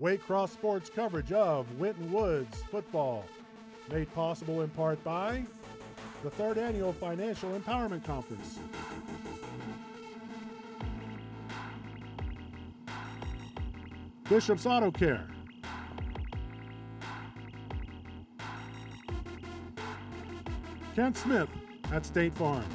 Waycross Sports coverage of Winton Woods football, made possible in part by the 3rd Annual Financial Empowerment Conference. Bishop's Auto Care. Kent Smith at State Farm.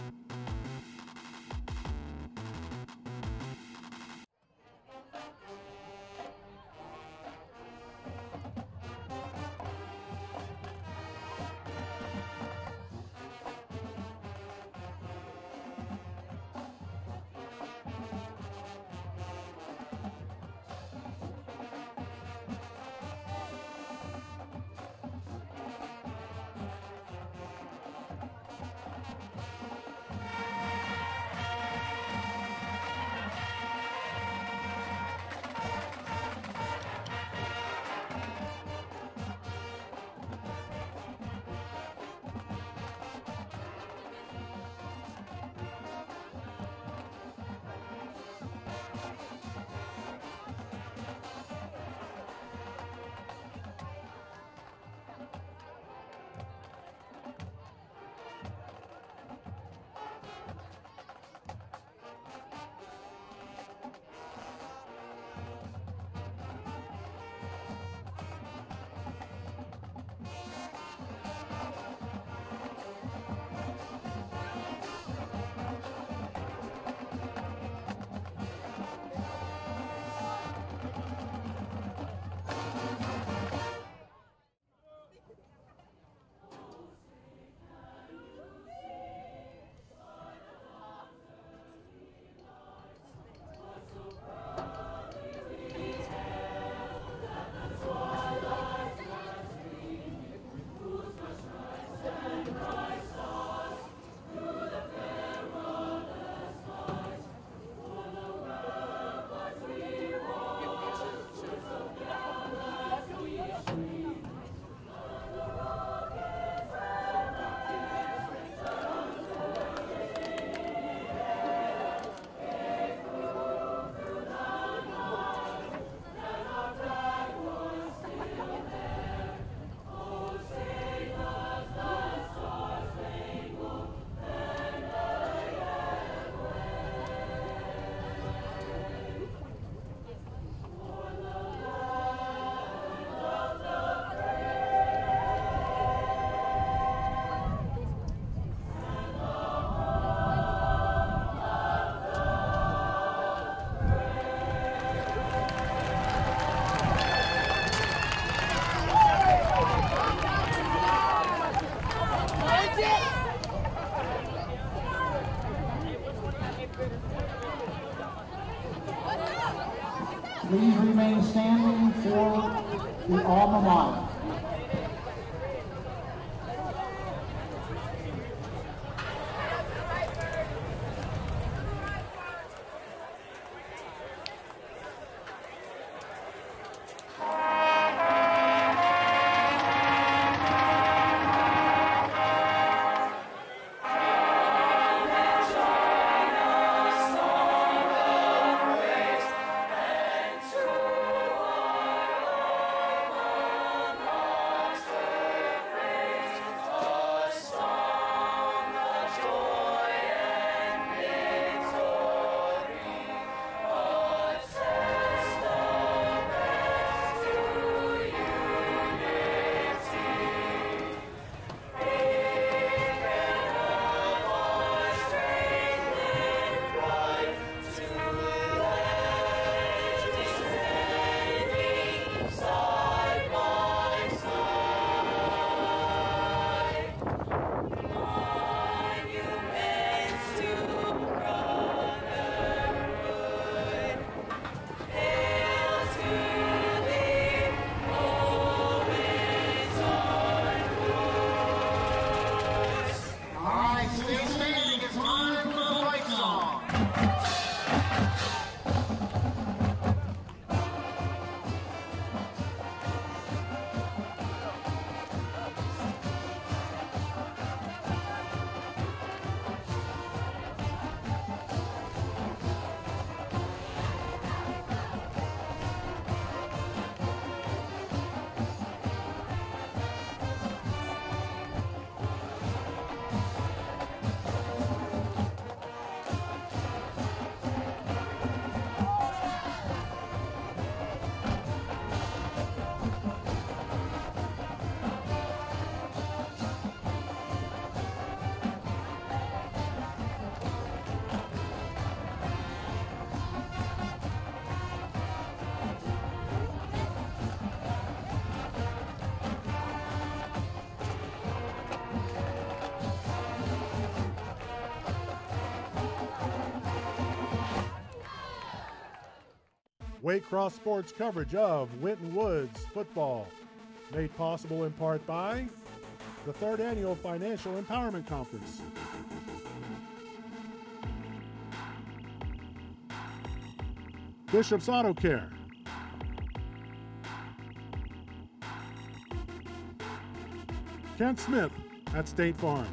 Please remain standing for the alma mater. Waycross Sports coverage of Winton Woods football, made possible in part by the 3rd Annual Financial Empowerment Conference. Bishop's Auto Care. Kent Smith at State Farm.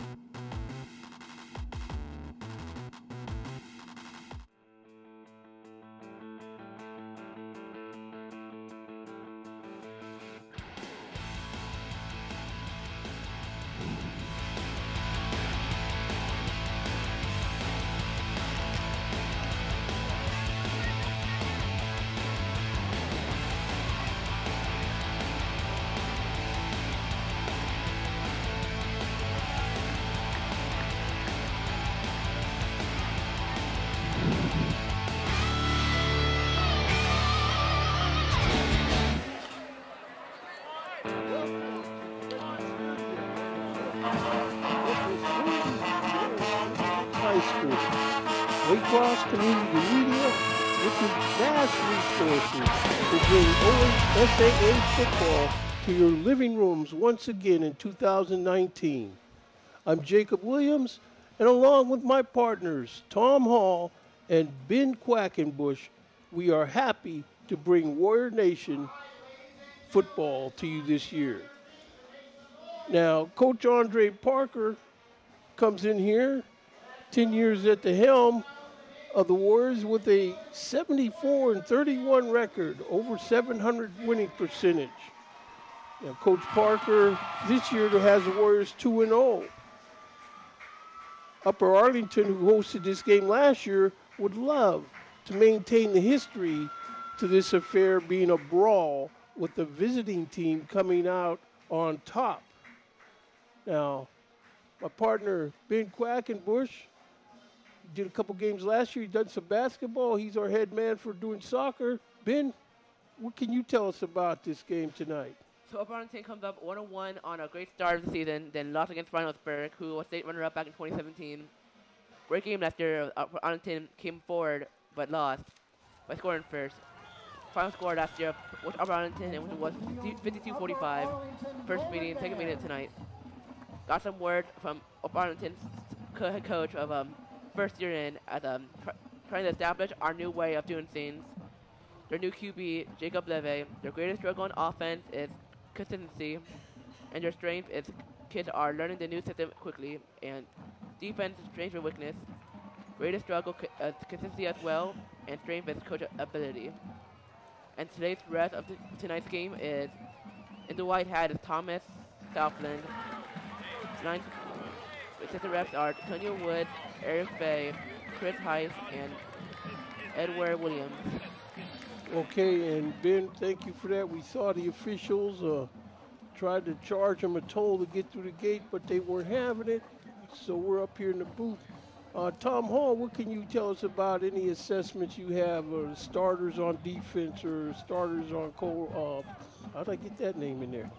Waycross Community Media, which is vast resources to bring OSAA football to your living rooms once again in 2019. I'm Jacob Williams, and along with my partners, Tom Hall and Ben Quackenbush, we are happy to bring Warrior Nation football to you this year. Now, Coach Andre Parker comes in here, 10 years at the helm of the Warriors with a 74-31 record, over 700 winning percentage. Now, Coach Parker this year has the Warriors 2-0. Upper Arlington, who hosted this game last year, would love to maintain the history to this affair being a brawl with the visiting team coming out on top. Now, my partner, Ben Quackenbush, did a couple games last year. He's done some basketball. He's our head man for doing soccer. Ben, what can you tell us about this game tonight? So Upper Arlington comes up 1-1 on a great start of the season, then lost against Reynoldsburg, who was state runner-up back in 2017. Great game last year. Upper Arlington came forward but lost by scoring first. Final score last year was Upper Arlington, and it was 52-45. First meeting, second meeting tonight. Got some word from Upper Arlington's head coach of first year in as trying to establish our new way of doing things. Their new QB, Jacob Leve, their greatest struggle on offense is consistency, and their strength is kids are learning the new system quickly, and defense is strength and weakness. Greatest struggle consistency as well, and strength is coach ability. And today's rest of tonight's game is in the white hat is Thomas Southland. Tonight's assistant reps are Antonio Wood, Eric Fay, Chris Heiss, and Edward Williams. Okay, and Ben, thank you for that. We saw the officials tried to charge them a toll to get through the gate, but they weren't having it. So we're up here in the booth. Tom Hall, what can you tell us about any assessments you have of starters on defense or starters on how'd I get that name in there?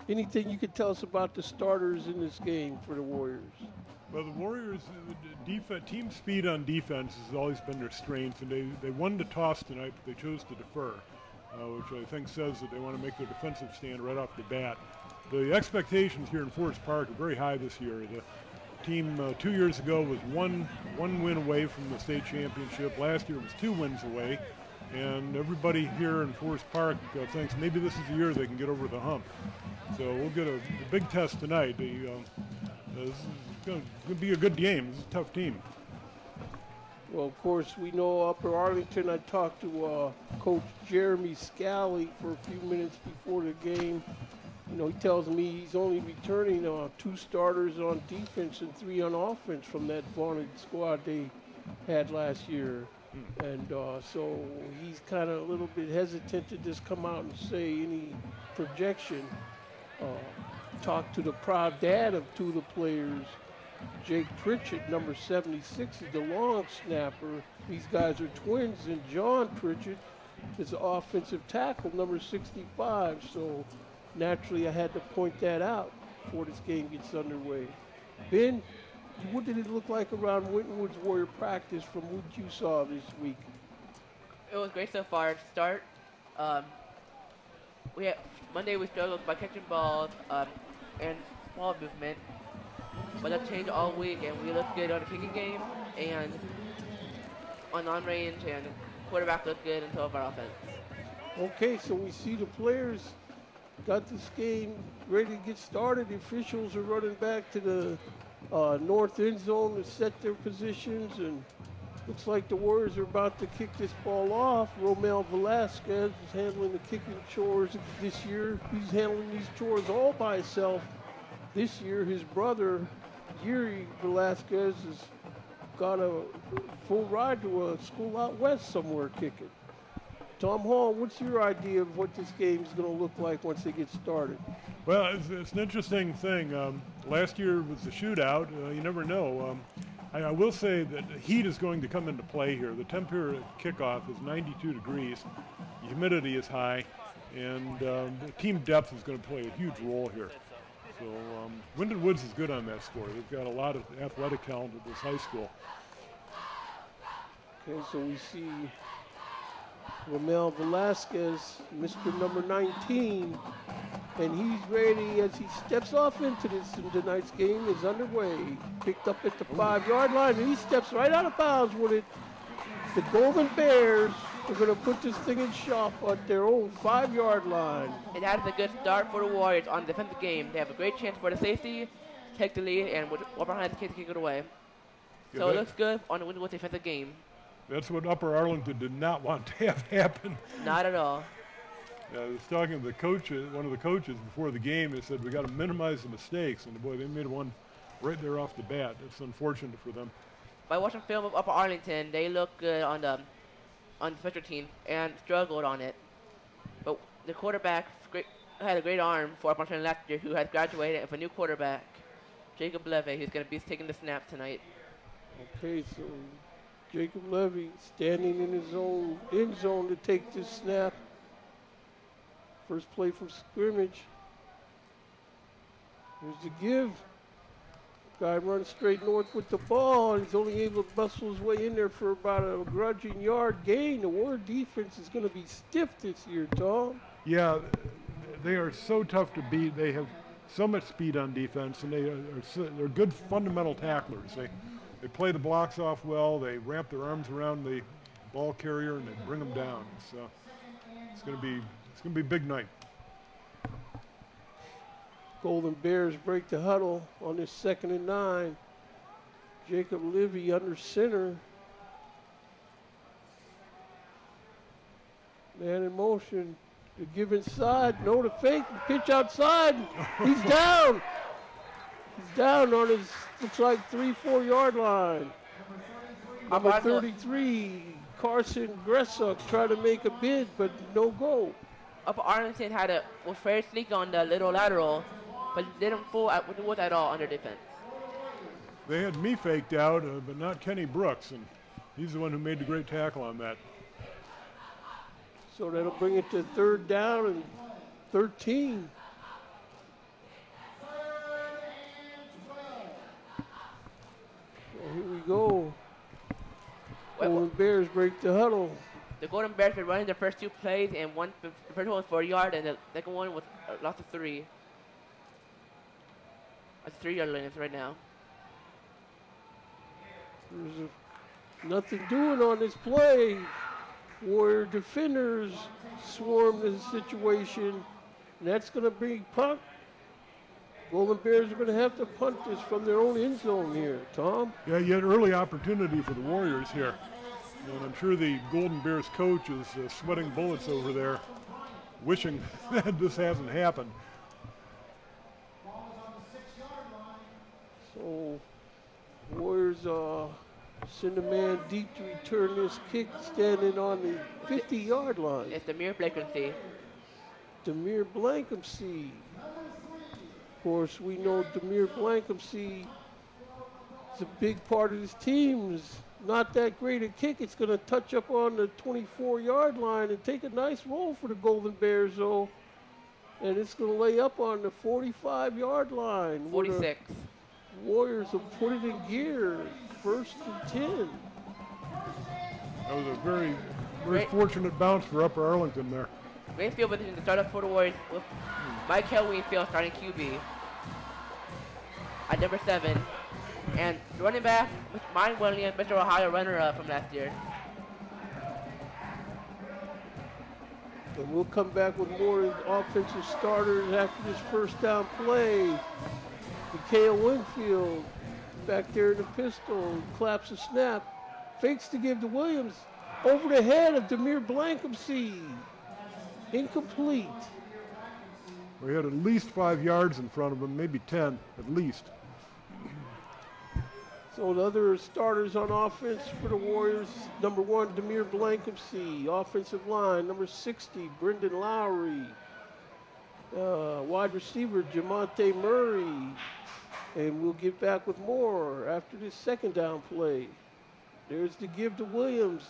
Anything you could tell us about the starters in this game for the Warriors? Well, the Warriors' team speed on defense has always been their strength, and they won the toss tonight, but they chose to defer, which I think says that they want to make their defensive stand right off the bat. The expectations here in Forest Park are very high this year. The team 2 years ago was one win away from the state championship. Last year was 2 wins away, and everybody here in Forest Park thinks maybe this is the year they can get over the hump. So we'll get a big test tonight. This is going to be a good game. This is a tough team. Well, of course, we know Upper Arlington. I talked to Coach Jeremy Scally for a few minutes before the game. You know, he tells me he's only returning 2 starters on defense and 3 on offense from that vaunted squad they had last year. And so he's kind of a little bit hesitant to just come out and say any projection. Talked to the proud dad of 2 of the players. Jake Pritchett, number 76, is the long snapper. These guys are twins, and John Pritchett is the offensive tackle, number 65. So naturally, I had to point that out before this game gets underway. Ben, what did it look like around Winton Woods Warrior practice from what you saw this week? It was great so far. To start, um, Monday we struggled by catching balls and ball movement, but that changed all week, and we looked good on the kicking game and on non-range, and quarterback looked good until our offense. Okay, so we see the players got this game ready to get started. The officials are running back to the north end zone to set their positions, and looks like the Warriors are about to kick this ball off. Romel Velasquez is handling the kicking chores this year. He's handling these chores all by himself. This year, his brother, Yuri Velasquez, has got a full ride to a school out west somewhere kicking. Tom Hall, what's your idea of what this game is going to look like once they get started? Well, it's an interesting thing. Last year was a shootout. You never know. I will say that the heat is going to come into play here. The temperature at kickoff is 92 degrees. The humidity is high, and the team depth is going to play a huge role here. So Winton Woods is good on that score. They've got a lot of athletic talent at this high school. Okay, so we see Romel Velasquez, Mr. number 19, and he's ready as he steps off into this. And tonight's game is underway. Picked up at the 5-yard line, and he steps right out of bounds with it. The Golden Bears are going to put this thing in shop at their own 5-yard line. And that is a good start for the Warriors on the defensive game. They have a great chance for the safety, take the lead, and walk behind the kid to kick it away. Yeah, so it looks good on the Winton defensive game. That's what Upper Arlington did not want to have happen. Not at all. Yeah, I was talking to the coach, one of the coaches before the game. They said we got to minimize the mistakes, and boy, they made one right there off the bat. It's unfortunate for them. By watching film of Upper Arlington, they look good on the special team and struggled on it. But the quarterback had a great arm for Upper Arlington last year, who has graduated with a new quarterback, Jacob Levy, who's going to be taking the snap tonight. Okay, so Jacob Levy standing in his own end zone to take this snap. First play from scrimmage. Here's the give. Guy runs straight north with the ball, and he's only able to bustle his way in there for about a grudging yard gain. The Warrior defense is going to be stiff this year, Tom. Yeah, they are so tough to beat. They have so much speed on defense, and they're good fundamental tacklers. They play the blocks off well. They wrap their arms around the ball carrier, and they bring them down. So it's going to be a big night. Golden Bears break the huddle on this 2nd and 9. Jacob Levy under center. Man in motion. The give inside. No, the fake. The pitch outside. He's down. He's down on his, looks like 3-4 yard line. Number 33, Carson Gressuk, tried to make a bid, but no go. Upper Arlington was very sneaky on the little lateral, but didn't fool with at all under defense. They had me faked out, but not Kenny Brooks, and he's the one who made the great tackle on that. So that'll bring it to 3rd down and 13. So here we go. Golden Bears break the huddle. The Golden Bears were running the first 2 plays, and the first one was for a yard, and the second one was lost of 3. That's 3-yard line right now. There's nothing doing on this play. Warrior defenders swarm the situation, and that's going to bring punt. Golden Bears are going to have to punt this from their own end zone here, Tom. Yeah, you had early opportunity for the Warriors here. And I'm sure the Golden Bears coach is sweating bullets over there, wishing that this hasn't happened. So, Warriors send a man deep to return this kick, standing on the 50-yard line. It's Demir Blankency. Demir Blankency. Of course, we know Demir Blankency is a big part of this team. It's not that great a kick. It's going to touch up on the 24-yard line and take a nice roll for the Golden Bears, though. And it's going to lay up on the 45-yard line. 46. Warriors will put it in gear. 1st and 10. That was a very Very fortunate bounce for Upper Arlington there. Great field position to start up for the Warriors with Michael Wingfield starting QB at number 7. And running back with Mike Williams, Mr. Ohio runner-up from last year. And we'll come back with more offensive starters after this first down play. Mikhail Winfield back there in the pistol, claps a snap, fakes to give to Williams, over the head of Demir Blankumsey. Incomplete. We had at least 5 yards in front of him, maybe 10 at least. So the other starters on offense for the Warriors, number 1, Demir Blankumsey. Offensive line, number 60, Brendan Lowry. Wide receiver, Jamonte Murray. And we'll get back with more after this second down play. There's the give to Williams.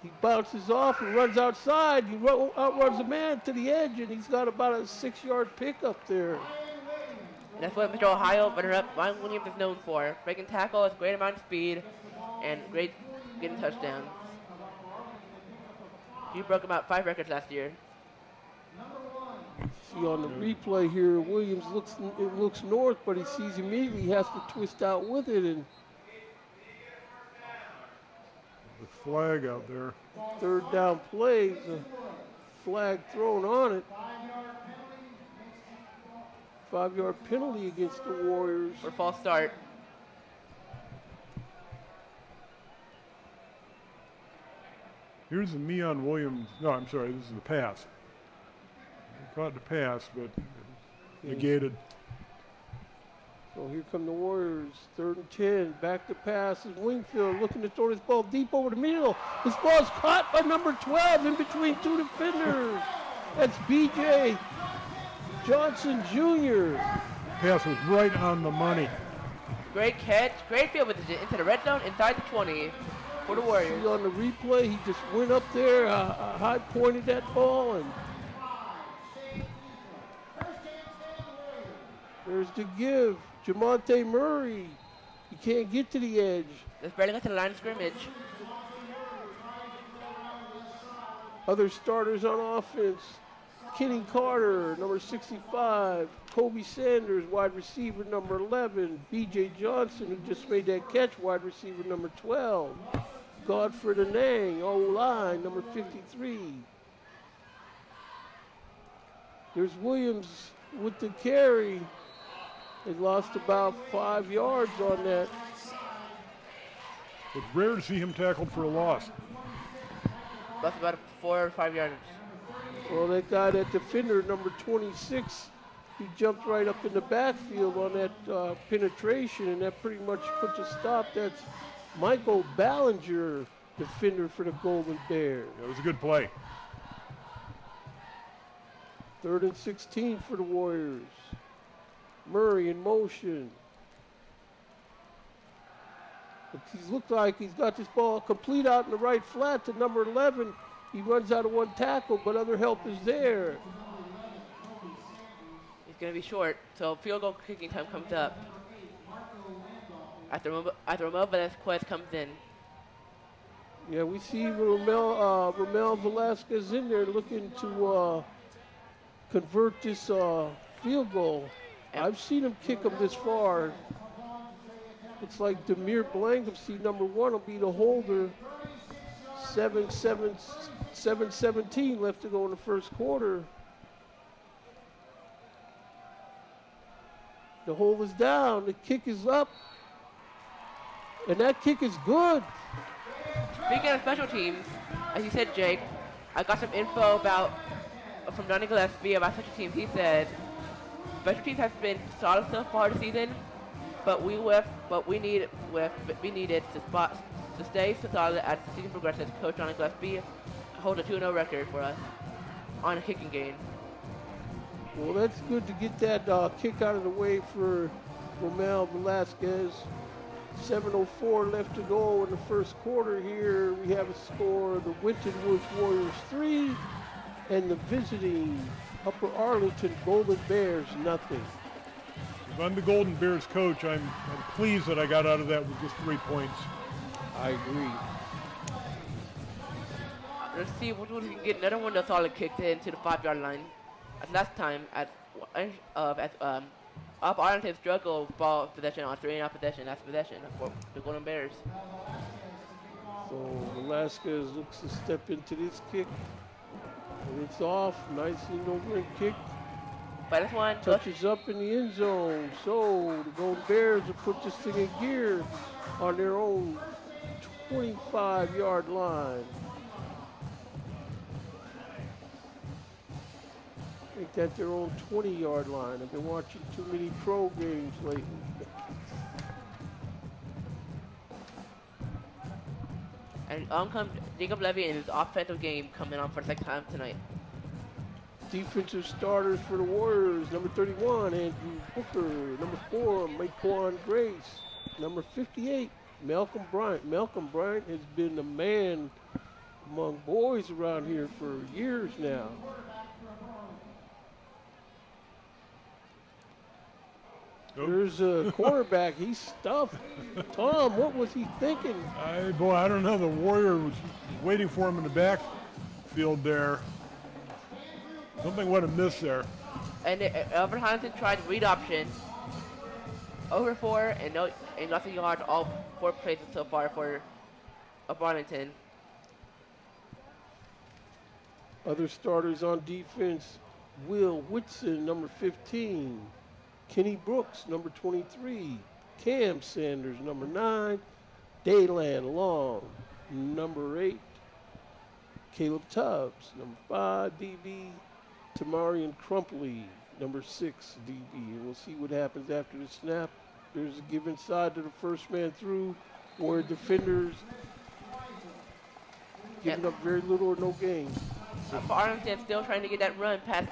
He bounces off and runs outside. He outruns a man to the edge, and he's got about a 6-yard pickup there. And that's what Mr. Ohio runner-up Mike Williams is known for. Breaking tackles, great amount of speed, and great getting touchdowns. He broke about 5 records last year. See on the replay here, Williams looks north, but he sees immediately he has to twist out with it. And the flag out there. Third down plays, a flag thrown on it. 5-yard penalty against the Warriors. For false start. Here's the Meon Williams. No, I'm sorry, this is the pass. He caught the pass, but negated. So here come the Warriors, 3rd and 10, back to pass is Wingfield looking to throw this ball deep over the middle. This ball's caught by number 12 in between 2 defenders. That's B.J. Johnson Jr. Pass was right on the money. Great catch, great field position into the red zone, inside the 20 for the Warriors. See on the replay, he just went up there, high pointed that ball, and there's the give. Jamonte Murray, he can't get to the edge. Just barely got to the line of scrimmage. Other starters on offense, Kenny Carter, number 65, Kobe Sanders, wide receiver, number 11, B.J. Johnson, who just made that catch, wide receiver, number 12, Godfrey Anang, O-line, number 53. There's Williams with the carry. They lost about 5 yards on that. It's rare to see him tackled for a loss. Lost about 4 or 5 yards. Well, that guy, that defender, number 26, he jumped right up in the backfield on that penetration, and that pretty much puts a stop. That's Michael Ballinger, defender for the Golden Bears. It was a good play. 3rd and 16 for the Warriors. Murray in motion. He looks like he's got this ball complete out in the right flat to number 11. He runs out of 1 tackle, but other help is there. He's going to be short, so field goal kicking time comes up. After Romel Velasquez comes in. Yeah, we see Romel Velasquez in there looking to convert this field goal. I've seen him kick them this far. Looks like Demir Blankumsey, number 1, will be the holder. 7:17 left to go in the first quarter. The hold is down. The kick is up. And that kick is good. Speaking of special teams, as you said, Jake, I got some info from Johnny Gillespie about special teams. He said special teams has been solid so far this season, but we needed to stay so solid as the season progresses. Coach Johnny Gillespie holds a 2-0 record for us on a kicking game. Well, that's good to get that kick out of the way for Romel Velasquez. 7:04 left to go in the first quarter here. We have a score of the Winton Woods Warriors 3 and the visiting Upper Arlington Golden Bears 0. If I'm the Golden Bears coach, I'm pleased that I got out of that with just 3 points. I agree. let's see which one we can get another one of those solid kicks into the 5-yard line. As last time, up Arlington struggled ball possession on 3-and-out possession. That's possession for the Golden Bears. So Velasquez looks to step into this kick. And it's off. Nicely over and kicked. But this one touches up in the end zone. So the Golden Bears will put this thing in gear on their own 25-yard line. Make that their own 20-yard line. I've been watching too many pro games lately. And on comes Jacob Levy in his offensive game coming on for the second time tonight. Defensive starters for the Warriors. Number 31, Andrew Booker. Number 4, Maquan Grace. Number 58, Malcolm Bryant. Malcolm Bryant has been the man among boys around here for years now. There's a quarterback. He's stuffed. Tom, what was he thinking? Boy, I don't know. The Warrior was waiting for him in the backfield there. Something went amiss there. And Albert Huntington tried read option. Over 4 and nothing yards all 4 plays so far for Arlington. Other starters on defense: Will Whitson, number 15. Kenny Brooks, number 23. Cam Sanders, number 9. Daylan Long, number 8. Caleb Tubbs, number 5, DB. Tamarian Crumpley, number 6, DB. And we'll see what happens after the snap. There's a give inside to the first man through, where defenders giving up very little or no gain. Arlington still trying to get that run past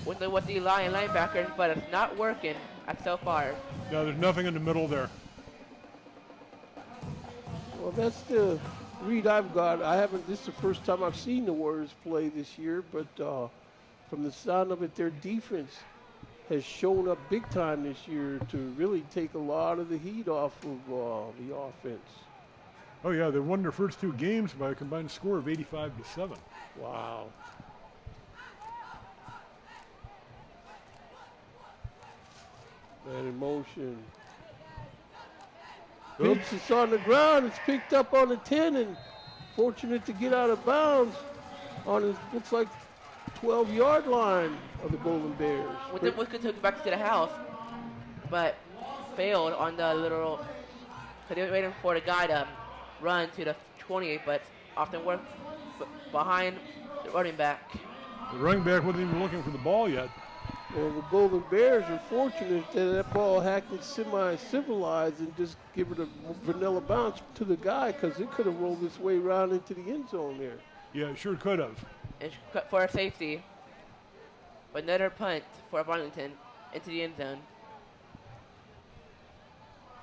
with the linebackers, but it's not working so far. Yeah, there's nothing in the middle there. Well, that's the read I've got. This is the first time I've seen the Warriors play this year, but from the sound of it, their defense has shown up big time this year to really take a lot of the heat off of the offense. Oh yeah, they won their first 2 games by a combined score of 85-7. Wow. Man in motion. Oops, it's on the ground. It's picked up on the 10 and fortunate to get out of bounds on his, looks like, 12-yard line of the Golden Bears. Winton took it back to the house, but failed on the little, because they were waiting for the guy to run to the 28, but often worked behind the running back. The running back wasn't even looking for the ball yet. Well, the Golden Bears are fortunate that ball hacked it semi-civilized and just give it a vanilla bounce to the guy, because it could have rolled its way around into the end zone there. Yeah, it sure could have. And for a safety, another punt for Arlington into the end zone.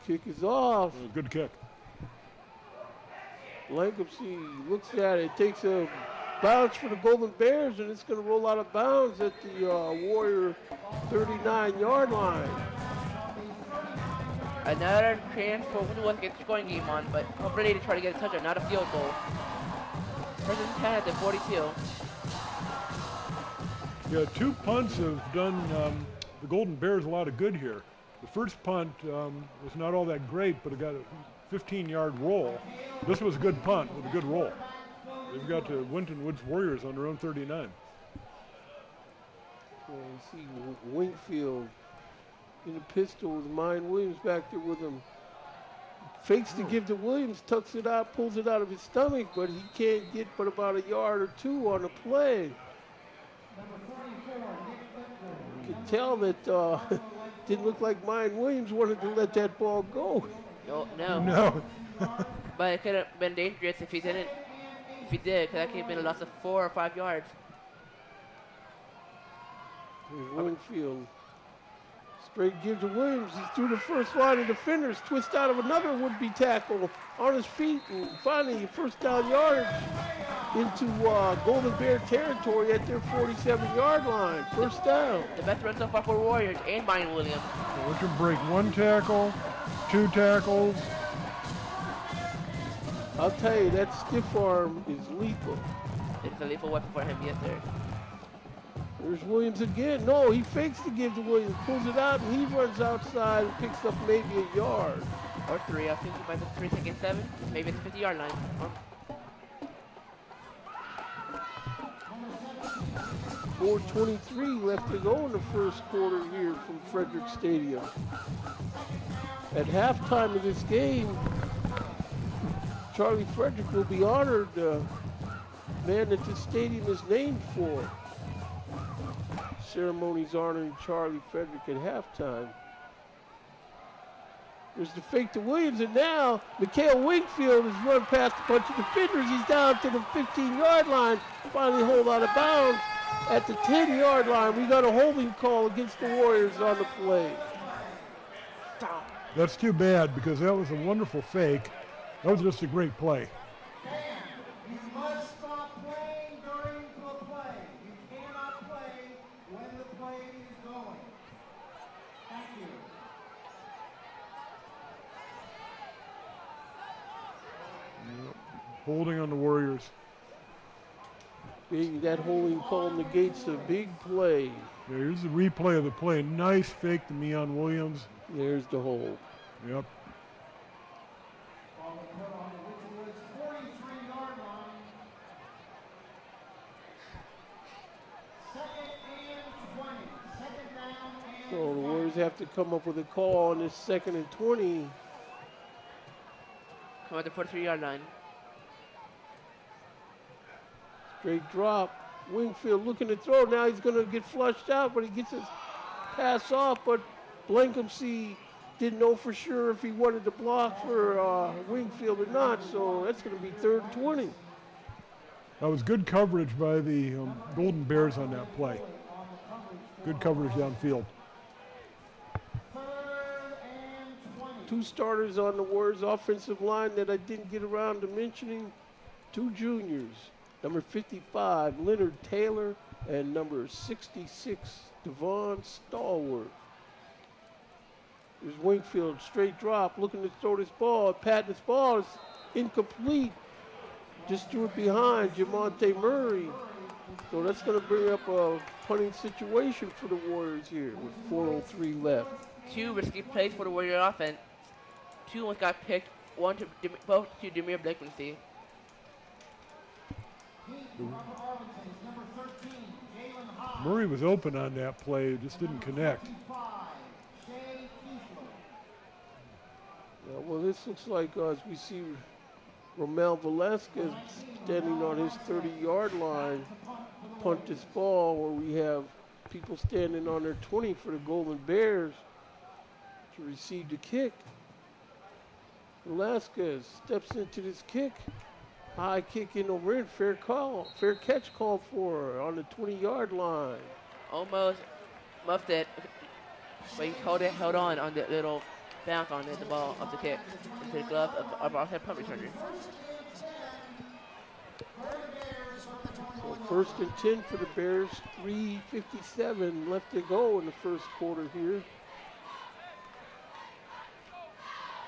Kick is off. Good kick. Lancombe looks at it, takes a bounce for the Golden Bears, and it's going to roll out of bounds at the Warrior 39-yard line. Another chance for Winton to get the scoring game on, but hopefully they try to get a touchdown, not a field goal. First and 10 at the 42. Yeah, 2 punts have done the Golden Bears a lot of good here. The first punt was not all that great, but it got a 15-yard roll. This was a good punt with a good roll. They've got the Winton Woods Warriors on their own 39. Well, you see Wingfield in the pistol with Mine Williams back there with him. Fakes to give to Williams, tucks it out, pulls it out of his stomach, but he can't get but about a yard or 2 on the play. You can tell that didn't look like Mine Williams wanted to let that ball go. No. But it could have been dangerous if he didn't. If he did, because that could have been a loss of 4 or 5 yards. Here's Wingfield. Straight give to Williams. He's through the first line of defenders. Twist out of another would-be tackle on his feet. And finally, first down yardage into Golden Bear territory at their 47-yard line. First down. The best run so far for Warriors and Mine Williams. So we can break 1 tackle, 2 tackles. I'll tell you, that stiff arm is lethal. it's a lethal weapon for him, yes, sir. There's Williams again. No, he fakes to give to Williams, pulls it out, and he runs outside and picks up maybe a yard. Or 3, I think he might be 3 seconds 7. Maybe it's 50-yard line. Oh. 4:23 left to go in the first quarter here from Frederick Stadium. At halftime of this game, Charlie Frederick will be honored, man that this stadium is named for. Ceremonies honoring Charlie Frederick at halftime. There's the fake to Williams, and now Mikhail Wingfield has run past a bunch of defenders. He's down to the 15-yard line, finally hauled out of bounds. At the 10-yard line, we got a holding call against the Warriors on the play. That's too bad because that was a wonderful fake. That was just a great play. You must stop playing during the play. You cannot play when the play is going. Thank you. Holding on the Warriors. That holding call negates a big play. Here's the replay of the play. Nice fake to Meon Williams. There's the hold. Yep. So the Warriors have to come up with a call on this 2nd and 20. Come at the 43-yard line. Straight drop. Wingfield looking to throw. Now he's going to get flushed out, but he gets his pass off. But Blankumsey didn't know for sure if he wanted to block for Wingfield or not. So that's going to be 3rd and 20. That was good coverage by the Golden Bears on that play. Good coverage downfield. 2 starters on the Warriors offensive line that I didn't get around to mentioning. 2 juniors. Number 55, Leonard Taylor, and number 66, Devon Stallworth. There's Wingfield, straight drop, looking to throw this ball. Patton's ball is incomplete. Just threw it behind Jamonte Murray. So that's going to bring up a punting situation for the Warriors here with 4:03 left. 2 risky plays for the Warrior offense. 2 ones got picked, both to Demir Blankumsey. Murray was open on that play, just didn't connect. Well, this looks like as we see Romel Velasquez standing on his 30-yard line, punt this ball where we have people standing on their 20 for the Golden Bears to receive the kick. Velasquez steps into this kick. High kick in over in, fair catch call for on the 20-yard line. Almost muffed it, but he held on the little bounce on the ball of the kick into the glove of our punt returner. So 1st and 10 for the Bears, 3:57 left to go in the first quarter here.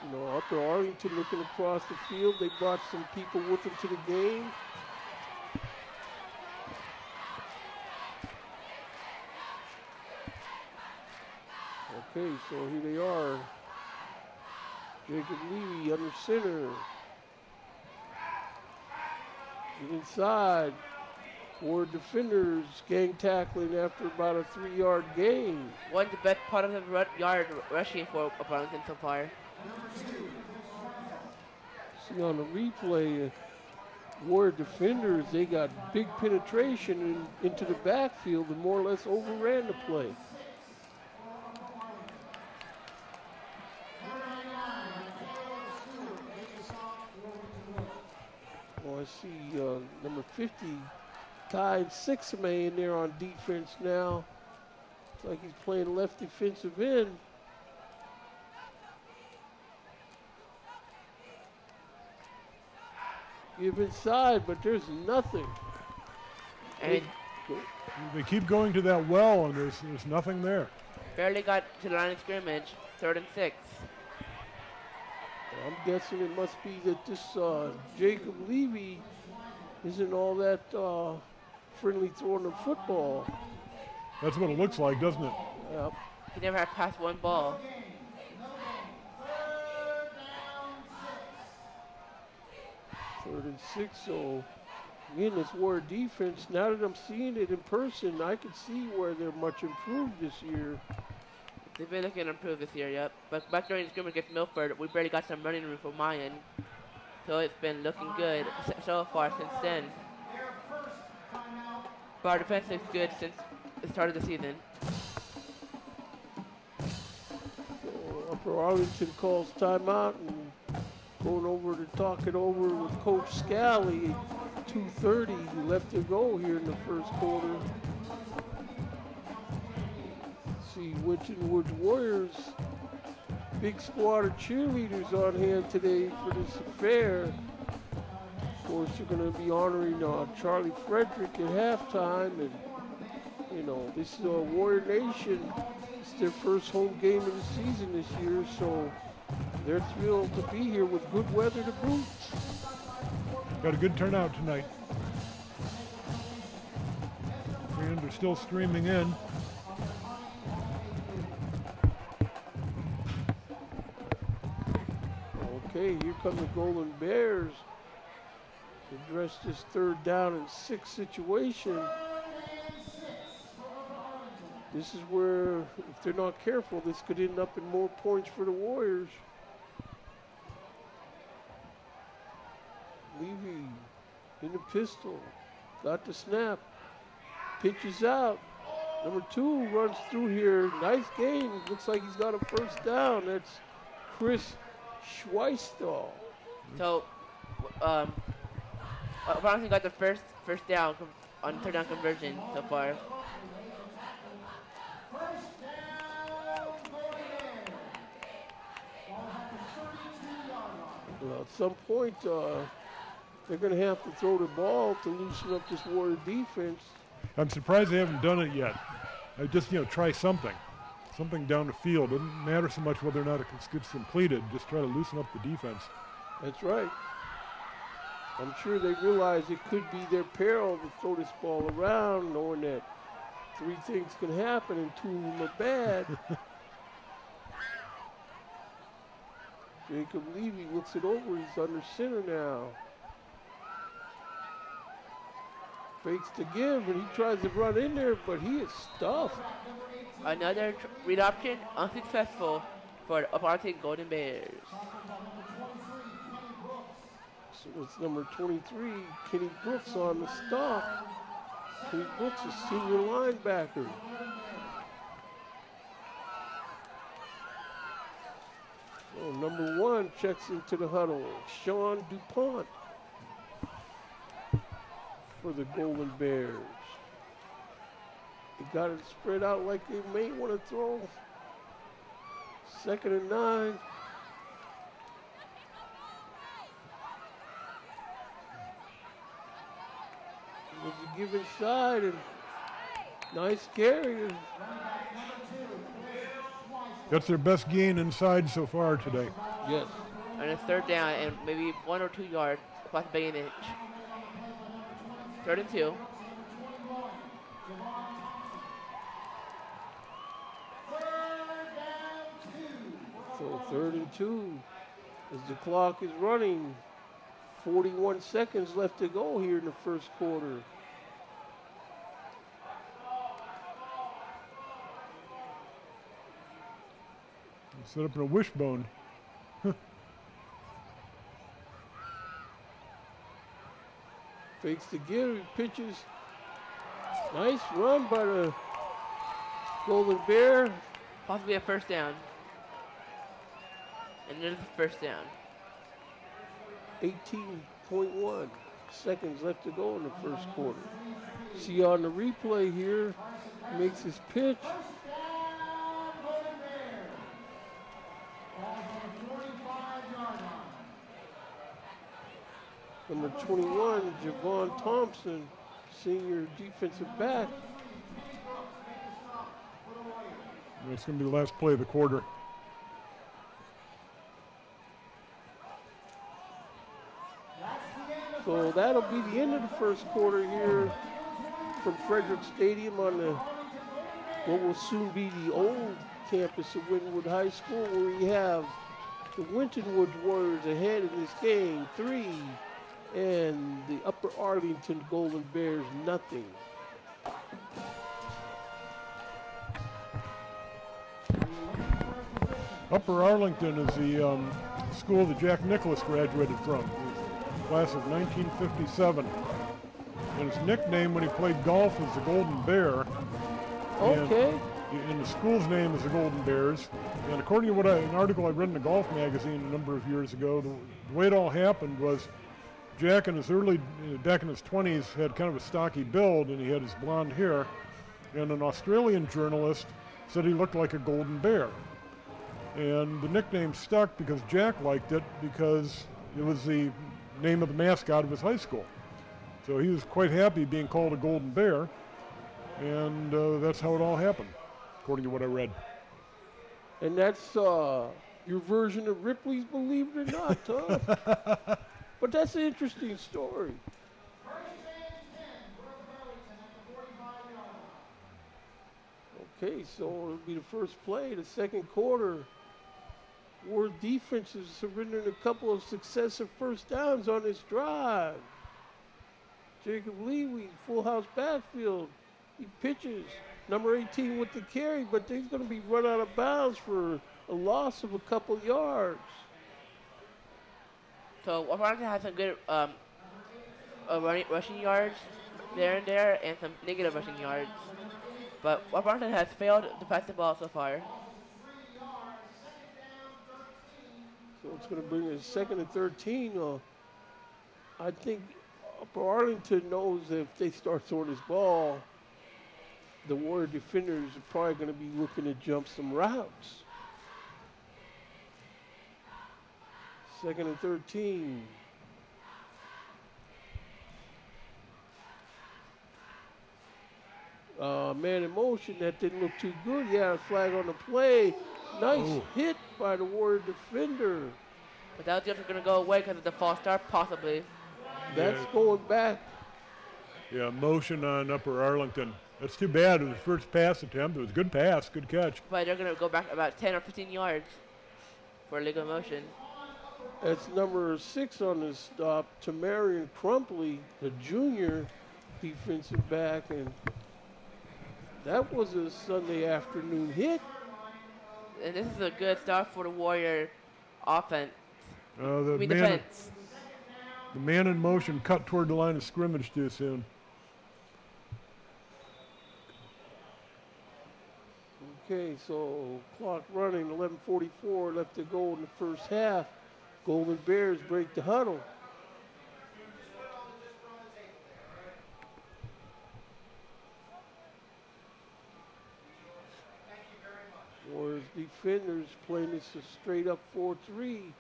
You know, Upper Arlington looking across the field. They brought some people with them to the game. Okay, so here they are. Jacob Levy under center. Inside. 4 defenders gang tackling after about a 3-yard gain. One of the best part of the yard rushing for Arlington so far. See on the replay, Warrior defenders, they got big penetration into the backfield and more or less overran the play. Oh, I see number 50, Kai Sixmay in there on defense now. Looks like he's playing left defensive end. Give inside, but there's nothing. And they keep going to that well, and there's nothing there. Barely got to the line of scrimmage, 3rd and 6. I'm guessing it must be that this Jacob Levy isn't all that friendly throwing the football. That's what it looks like, doesn't it? Yep. He never had passed one ball. Third and 6, so again, this Warrior defense, now that I'm seeing it in person, I can see where they're much improved this year. They've been looking to improve this year, yep. But back during the scrimmage against Milford, we barely got some running room for Mayan. So it's been looking good so far since then. But our defense looks good since the start of the season. So Upper Arlington calls timeout and going over to talk it over with Coach Scally. 2:30 left to go here in the first quarter. See Winton Woods Warriors, big squad of cheerleaders on hand today for this affair. Of course, you're going to be honoring Charlie Frederick at halftime, and you know this is Warrior Nation. It's their first home game of the season this year, so they're thrilled to be here with good weather to boot. Got a good turnout tonight. And they're still streaming in. Okay, here come the Golden Bears. Address this 3rd down and 6 situation. This is where, if they're not careful, this could end up in more points for the Warriors. Levy in the pistol, got the snap, pitches out. Number 2 runs through here. Nice game. Looks like he's got a first down. That's Chris Schweisthal. So, Arlington got the first down on 3rd down conversion so far. Well, at some point, they're going to have to throw the ball to loosen up this Warrior defense. I'm surprised they haven't done it yet. Just, try something. Something down the field. Doesn't matter so much whether or not it gets completed. Just try to loosen up the defense. That's right. I'm sure they realize it could be their peril to throw this ball around, knowing that 3 things can happen and 2 of them are bad. Jacob Levy looks it over. He's under center now. Fakes to give, and he tries to run in there, but he is stuffed. Another read option, unsuccessful for the Arlington Golden Bears. So it's number 23, Kenny Brooks on the stop. Kenny Brooks is senior linebacker. So number 1 checks into the huddle, Sean DuPont for the Golden Bears. They got it spread out like they may want to throw. 2nd and 9. Was a give inside, and nice carry. That's their best gain inside so far today. Yes. And it's 3rd down and maybe 1 or 2 yards across the bay inch. 3rd and 2. So 3rd and 2 as the clock is running. 41 seconds left to go here in the first quarter. Set up in a wishbone. Fakes to give, pitches. Nice run by the Golden Bear. Possibly a 1st down. And there's a 1st down. 18.1 seconds left to go in the first quarter. See on the replay here, makes his pitch. Number 21, Javon Thompson, senior defensive back. It's going to be the last play of the quarter. So that'll be the end of the first quarter here from Frederick Stadium on the what will soon be the old campus of Wintonwood High School, where we have the Winton Woods Warriors ahead in this game, 3, and the Upper Arlington Golden Bears, nothing. Upper Arlington is the school that Jack Nicholas graduated from. Class of 1957. And his nickname when he played golf was the Golden Bear. Okay. And the school's name is the Golden Bears. And according to an article I read in a golf magazine a number of years ago, the way it all happened was Jack in his back in his 20s, had kind of a stocky build, and he had his blonde hair. And an Australian journalist said he looked like a golden bear. And the nickname stuck because Jack liked it because it was the name of the mascot of his high school. So he was quite happy being called a golden bear, and that's how it all happened, according to what I read. And that's your version of Ripley's Believe It or Not, huh? But that's an interesting story. Okay, so it'll be the first play, the second quarter. Ward defense is surrendering a couple of successive first downs on this drive. Jacob Lewy, full house backfield. He pitches. Number 18 with the carry, but he's going to be run out of bounds for a loss of a couple yards. So Arlington has some good rushing yards there and some negative rushing yards. But Arlington has failed to pass the ball so far. So it's going to bring us 2nd and 13. I think Upper Arlington knows that if they start throwing this ball, the Warrior defenders are probably going to be looking to jump some routes. 2nd and 13. Man in motion, that didn't look too good. Yeah, a flag on the play. Nice hit by the Warrior defender. But that was just going to go away because of the false start, possibly. That's going back. Yeah, motion on Upper Arlington. That's too bad. It was the first pass attempt. It was a good pass, good catch. But they're going to go back about 10 or 15 yards for illegal motion. That's number 6 on the stop, Tamarian Crumpley, the junior defensive back, and that was a Sunday afternoon hit. And this is a good start for the Warrior offense. Defense. The man in motion cut toward the line of scrimmage too soon. Okay, so clock running, 11:44 left to go in the first half. Golden Bears break the huddle. Warriors defenders playing this a straight up 4-3.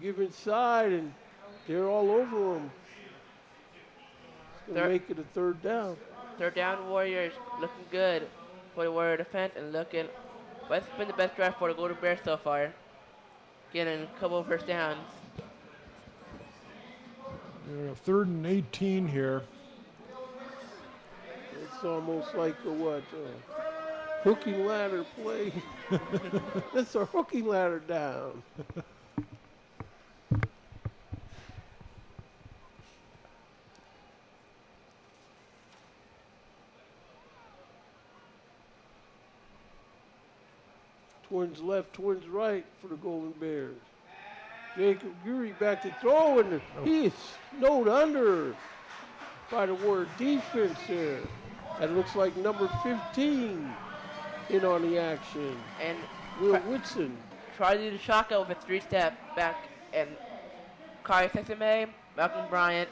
Give inside, and they're all over them. It's going to make it a 3rd down. 3rd down, Warriors looking good for the Warrior defense and looking. But it's been the best drive for the Golden Bears so far. Getting a couple of first downs. 3rd and 18 here. It's almost like a hooking ladder play. It's a hooking ladder down. Twins left, twins right for the Golden Bears. Jacob Geary back to throw, and he is snowed under by the Warrior defense there. That looks like number 15 in on the action. And Will Whitson. Try to do the shotgun with a 3-step back, and Kai Sesame, Malcolm Bryant,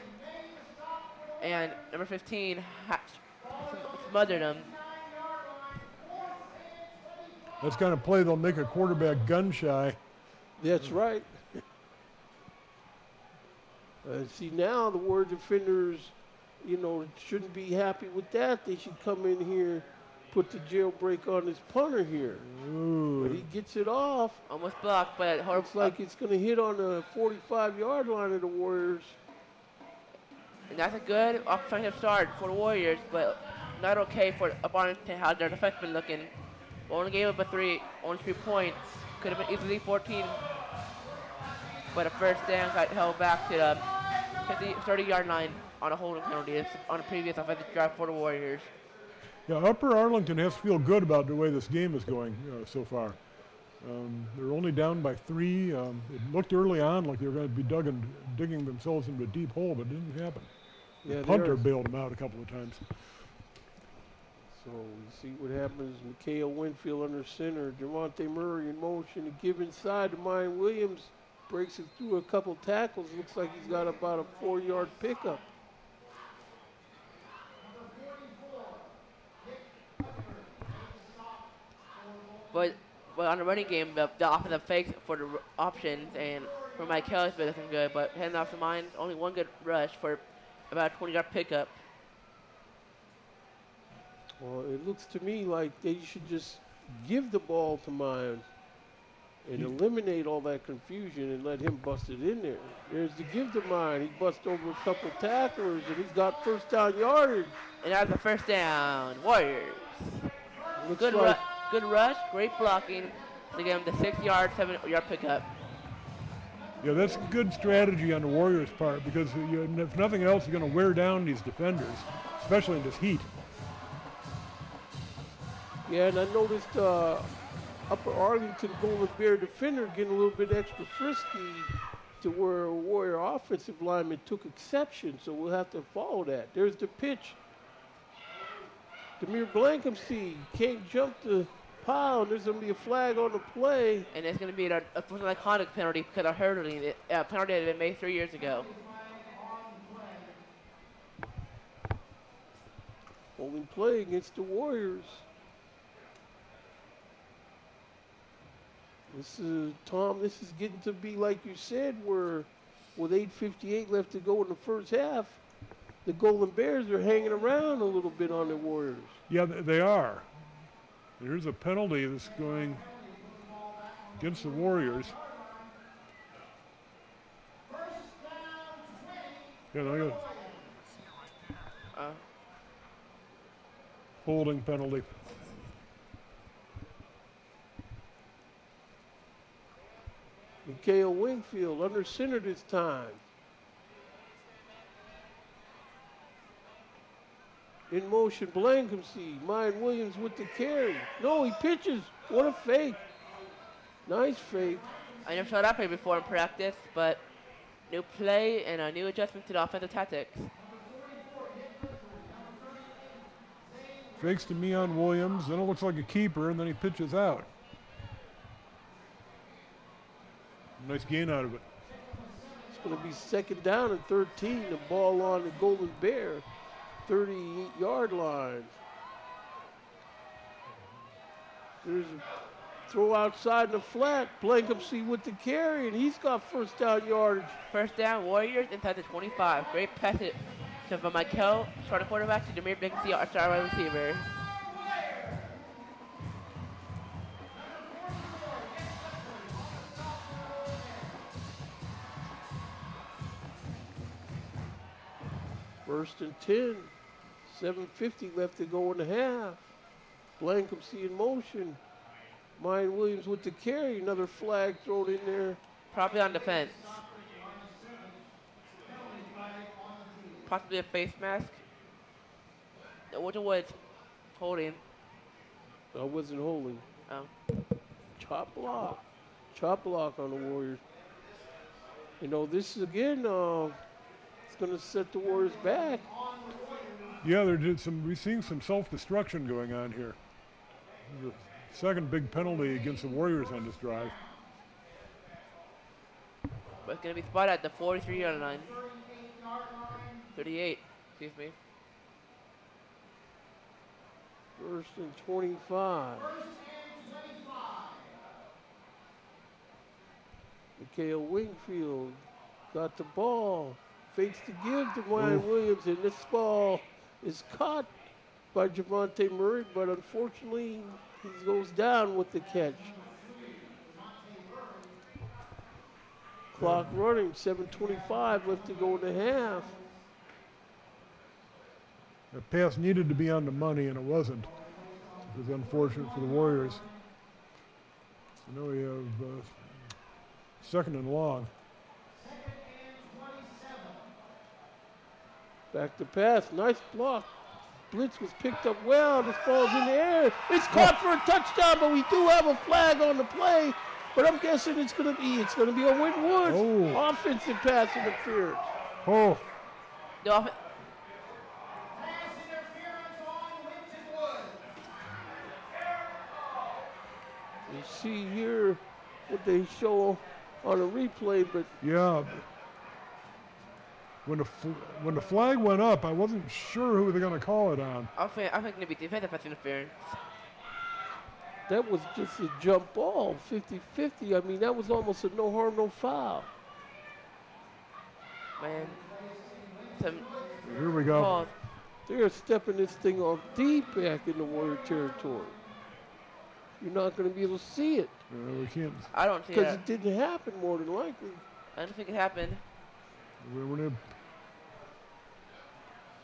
and number 15 smothered him. That's kind of play they'll make a quarterback gun shy. That's right. See, now the Warrior defenders, shouldn't be happy with that. They should come in here, put the jailbreak on this punter here. Ooh. But he gets it off. Almost blocked, but Looks like it's going to hit on the 45-yard line of the Warriors. And that's a good offensive start for the Warriors, but not okay for Arlington how their defense been looking. Only gave up a 3, only 3 points. Could have been easily 14. But a first down got held back to the 30-yard line on a holding penalty. It's on a previous offensive drive for the Warriors. Yeah, Upper Arlington has to feel good about the way this game is going so far. They're only down by 3. It looked early on like they were going to be digging themselves into a deep hole, but it didn't happen. Yeah, the punter bailed them out a couple of times. So we see what happens. Mikhail Winfield under center. Javante Murray in motion to give inside to Mayan Williams. Breaks it through a couple tackles. Looks like he's got about a 4-yard pickup. But on the running game, the offensive fakes for the options, and for Michael, it's been looking good. But heading off the mines, only one good rush for about a 20-yard pickup. Well, it looks to me like they should just give the ball to Mayan and eliminate all that confusion and let him bust it in there. There's the give to Mayan. He busted over a couple tacklers, and he's got first down yardage. And that's the first down. Warriors. Good rush, great blocking to get him the 6-yard, 7-yard pickup. Yeah, that's good strategy on the Warriors' part because if nothing else, you're going to wear down these defenders, especially in this heat. Yeah, and I noticed Upper Arlington Golden Bear defender getting a little bit extra frisky to where a Warrior offensive lineman took exception, so we'll have to follow that. There's the pitch. Demir Blankenship can't jump the pile, and there's going to be a flag on the play. And it's going to be an iconic penalty because of hurdling, a penalty that had been made 3 years ago. Holding play against the Warriors. This is, Tom, this is getting to be like you said, where with 8:58 left to go in the first half, the Golden Bears are hanging around a little bit on the Warriors. Yeah, they are. Here's a penalty that's going against the Warriors. Yeah, they got holding penalty. Mikhail Wingfield under center this time. In motion, Blankenship. Mayan Williams with the carry. No, he pitches. What a fake. Nice fake. I never saw that play before in practice, but new play and a new adjustment to the offensive tactics. Fakes to Meon Williams, then it looks like a keeper, and then he pitches out. Nice gain out of it. It's going to be second down and 13. The ball on the Golden Bear, 38-yard line. There's a throw outside in the flat. Blankenship with the carry, and he's got first down yardage. First down, Warriors inside the 25. Great pass it to Michael, starting quarterback, to Demir Blankenship, our star wide receiver. First and 10, 7:50 left to go in the half. Blankenship in motion. Mayan Williams with the carry, another flag thrown in there. Probably on defense. Possibly a face mask. Winton Woods holding. I wasn't holding. Oh. Chop block. Chop block on the Warriors. You know, this is again, it's going to set the Warriors back. Yeah, we're seeing some self-destruction going on here. The second big penalty against the Warriors on this drive. But it's going to be spotted at the 43-yard line. 38, excuse me. First and 25. Mikhail Wingfield got the ball. Fakes to give to Mayan Williams, and this ball is caught by Javante Murray, but unfortunately he goes down with the catch. Clock running, 7:25 left to go in the half. That pass needed to be on the money, and it wasn't. It was unfortunate for the Warriors. So now we have second and long. Back to pass. Nice block. Blitz was picked up well. This ball's in the air. It's caught for a touchdown, but we do have a flag on the play. But I'm guessing it's gonna be a Winton Woods offensive pass interference. No, Pass interference on Winton Woods. You see here what they show on a replay, but Yeah. When the flag went up, I wasn't sure who they're going to call it on. I think it's going to be defensive pass interference. that was just a jump ball, 50-50. I mean, that was almost a no harm, no foul. Man. Some Here we go. calls. They're stepping this thing off deep back in the Warrior territory. You're not going to be able to see it We can't. I don't see because that. it didn't happen more than likely. I don't think it happened.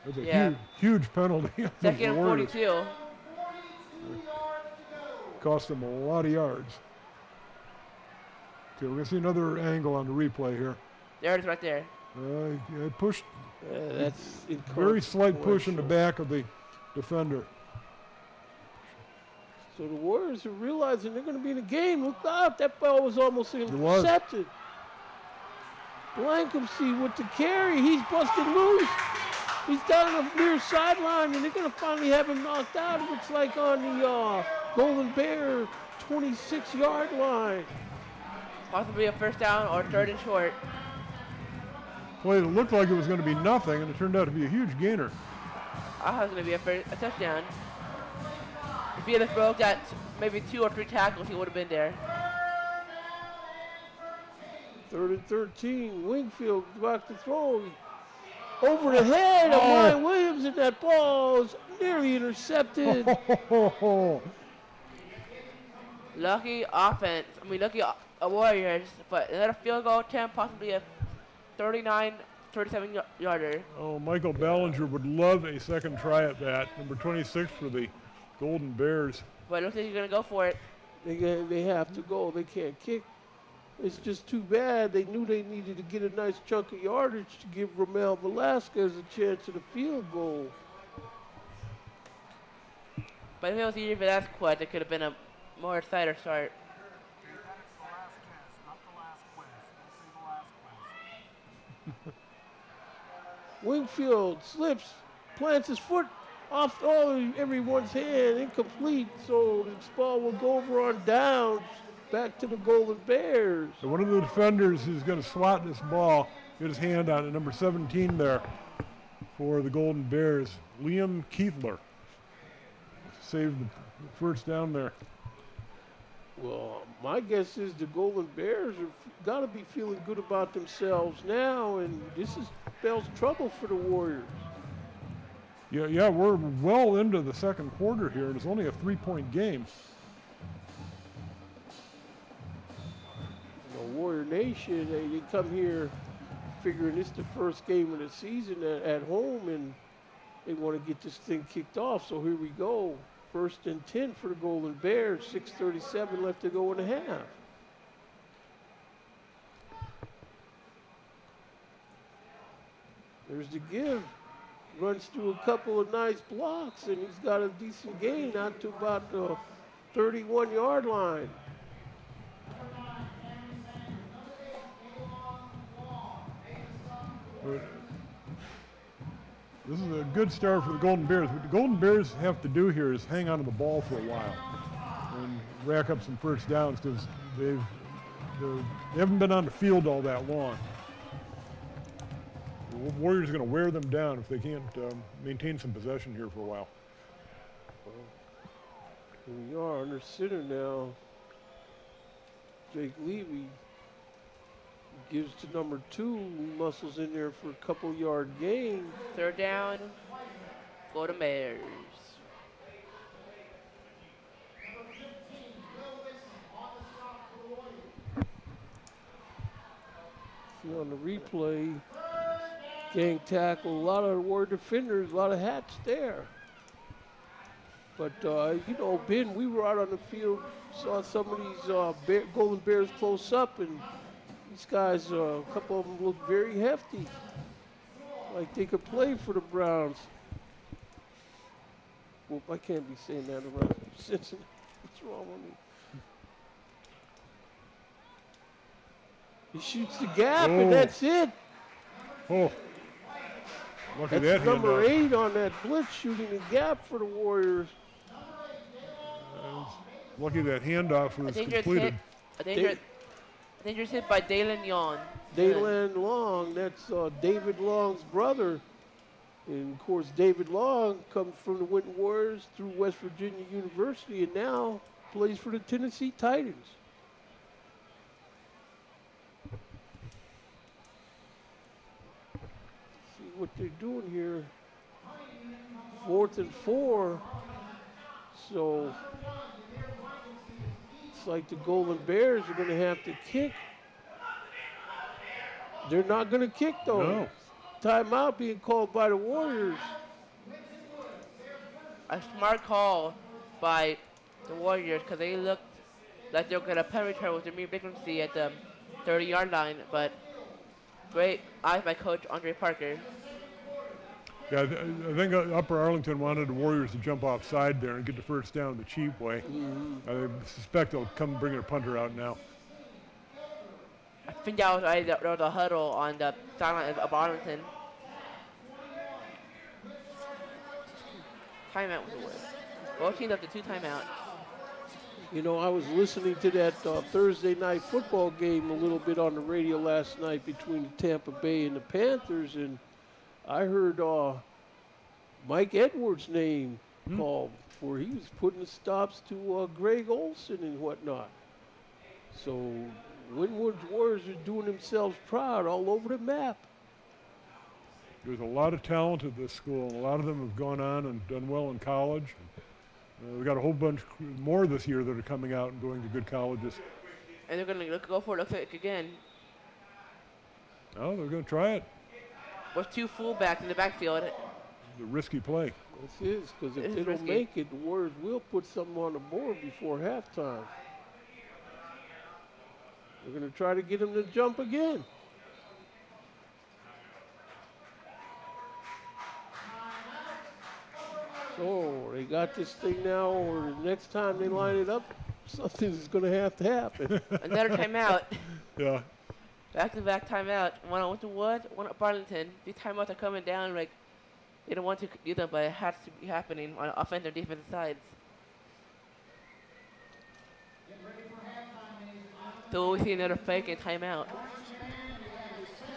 That's a Yeah. huge penalty. on the Second and Warriors. 42. 42 yards to go. Cost them a lot of yards. Okay, we're going to see another angle on the replay here. There it is right there. Pushed, That's very slight push in the inconsequential. back of the defender. So the Warriors are realizing they're going to be in the game. Look out, that ball was almost was. intercepted. Blankenship with the carry. He's busted loose. He's down on the near sideline, and they're going to finally have him knocked out. It looks like on the Golden Bear 26-yard line. Possibly a first down or third and short. Play that looked like it was going to be nothing, and it turned out to be a huge gainer. I thought it was going to be a touchdown. If he had broke that maybe 2 or 3 tackles, he would have been there. 3rd and 13. Wingfield back to throw. Over the head of Ryan Williams, and that ball is nearly intercepted. Lucky offense. I mean, lucky Warriors, but another field goal attempt, possibly a 39, 37-yarder. Oh, Michael Ballinger would love a second try at that. Number 26 for the Golden Bears. But it looks like he's going to go for it. They have to go. They can't kick. It's just too bad. They knew they needed to get a nice chunk of yardage to give Ramel Velasquez a chance at a field goal. But if it was easier for that squad, it could have been a more exciting start. Wingfield slips, plants his foot off everyone's hand, incomplete. So this ball will go over on downs, back to the Golden Bears. So one of the defenders is going to swat this ball, get his hand on it, number 17 there for the Golden Bears, Liam Keithler. Saved the first down there. Well, my guess is the Golden Bears have got to be feeling good about themselves now, and this spells trouble for the Warriors. Yeah, we're well into the second quarter here, and it's only a 3-point game. Warrior Nation, they come here figuring it's the first game of the season at home, and they want to get this thing kicked off. So here we go. 1st and 10 for the Golden Bears. 6:37 left to go in the half. There's the give. Runs through a couple of nice blocks, and he's got a decent gain out to about the 31-yard line. This is a good start for the Golden Bears. What the Golden Bears have to do here is hang on to the ball for a while and rack up some first downs because they haven't been on the field all that long. The Warriors are going to wear them down if they can't maintain some possession here for a while. Here we are under center now. Jake Levy gives to number 2, who muscles in there for a couple yard gain. 3rd down, Golden Bears. See on the replay, Gang tackle, a lot of Warrior defenders, a lot of hats there. But, you know, Ben, we were out on the field, saw some of these Golden Bears close up, and these guys, a couple of them look very hefty. Like they could play for the Browns. Well, I can't be saying that around Cincinnati. What's wrong with me? He shoots the gap, and that's it. Oh, look at That's that number handoff. 8 on that blitz, shooting the gap for the Warriors. Lucky that handoff was completed. A dangerous hit by Dalen Yon. Daylan Long, that's David Long's brother. And of course, David Long comes from the Winton Warriors through West Virginia University and now plays for the Tennessee Titans. See what they're doing here. 4th and 4. So it's like the Golden Bears are going to have to kick. They're not going to kick, though. No. Timeout being called by the Warriors. A smart call by the Warriors because they looked like they were going to punt return with Demir Bickency at the 30-yard line, but great eyes by Coach Andre Parker. Yeah, I think Upper Arlington wanted the Warriors to jump offside there and get the first down the cheap way. I suspect they'll come bring their punter out now. I think that was right. There was a huddle on the sideline of Arlington. Timeout was the word. Both teams up to 2 timeouts. You know, I was listening to that Thursday night football game a little bit on the radio last night between the Tampa Bay and the Panthers, and I heard Mike Edwards' name called, where he was putting the stops to Greg Olson and whatnot. So Winwood's Warriors are doing themselves proud all over the map. There's a lot of talent at this school, and a lot of them have gone on and done well in college. We've got a whole bunch more this year that are coming out and going to good colleges. And they're going to go for it, looks like again. Oh, they're going to try it. With 2 fullbacks in the backfield. The risky play. This is, because if It is they don't risky. make it, the Warriors will put something on the board before halftime. They're going to try to get him to jump again. So they got this thing now, or the next time they line it up, something's going to happen. Another timeout. Yeah. Back-to-back timeout. One at Winton Woods, one at Arlington. These timeouts are coming down like they don't want to do them, but it has to be happening on offensive and defensive sides. So we see another fake and timeout.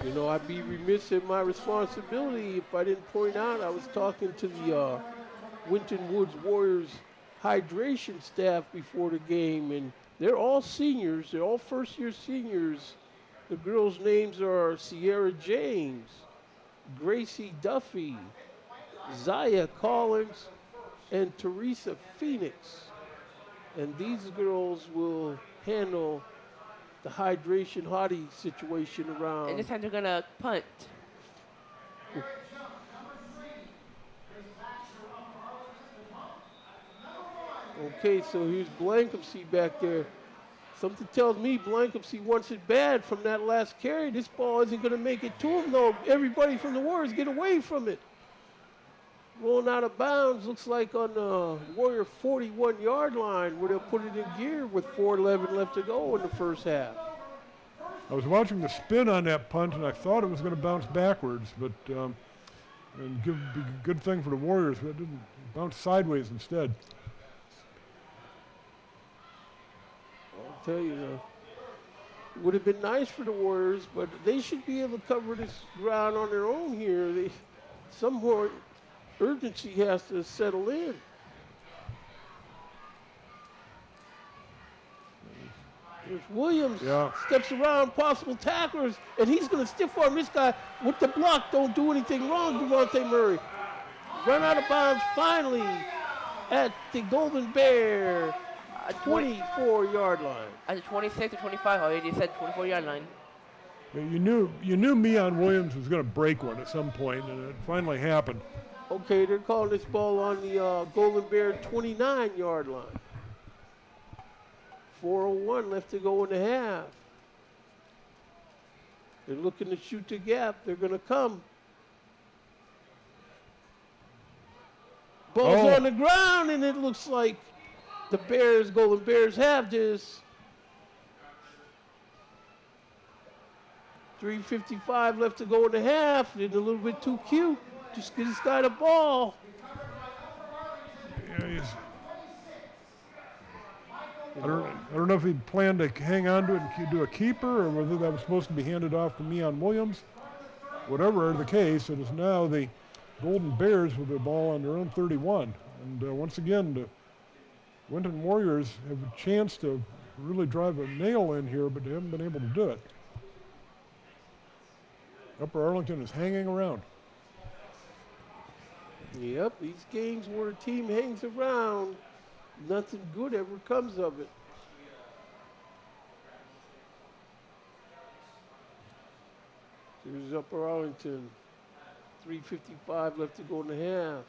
You know, I'd be remiss in my responsibility if I didn't point out I was talking to the Winton Woods Warriors hydration staff before the game, and they're all seniors. They're all first-year seniors. The girls' names are Sierra James, Gracie Duffy, Zaya Collins, and Teresa Phoenix. And these girls will handle the hydration hottie situation around. And this time they're going to punt. Okay, so here's Blankumsey back there. Something tells me Blankumsey wants it bad from that last carry. This ball isn't going to make it to him, though. Everybody from the Warriors get away from it. Rolling out of bounds, looks like on the Warrior 41-yard line where they'll put it in gear with 4:11 left to go in the first half. I was watching the spin on that punt, and I thought it was going to bounce backwards, but and be a good thing for the Warriors, but it didn't bounce sideways instead. I'll tell you, it would have been nice for the Warriors, but they should be able to cover this ground on their own here. Some more urgency has to settle in. There's Williams, steps around possible tacklers, and he's going to stiff arm this guy with the block. Don't do anything wrong, Devontae Murray. Run out of bounds finally at the Golden Bear 24-yard line. At the 26 to 25, already said 24-yard line. You knew Meon Williams was going to break one at some point, and it finally happened. Okay, they're calling this ball on the Golden Bear 29-yard line. 4:01 left to go in the half. They're looking to shoot the gap. They're going to come. Ball's on the ground, and it looks like the Golden Bears have this. 3:55 left to go in the half. It's a little bit too cute. Just get this guy the ball. Yeah, I don't know if he planned to hang on to it and do a keeper, or whether that was supposed to be handed off to Meon Williams. Whatever the case, it is now the Golden Bears with the ball on their own 31. And once again, the Winton Warriors have a chance to really drive a nail in here, but they haven't been able to do it. Upper Arlington is hanging around. Yep, these games where a team hangs around, nothing good ever comes of it. Here's Upper Arlington. 3:55 left to go in the half.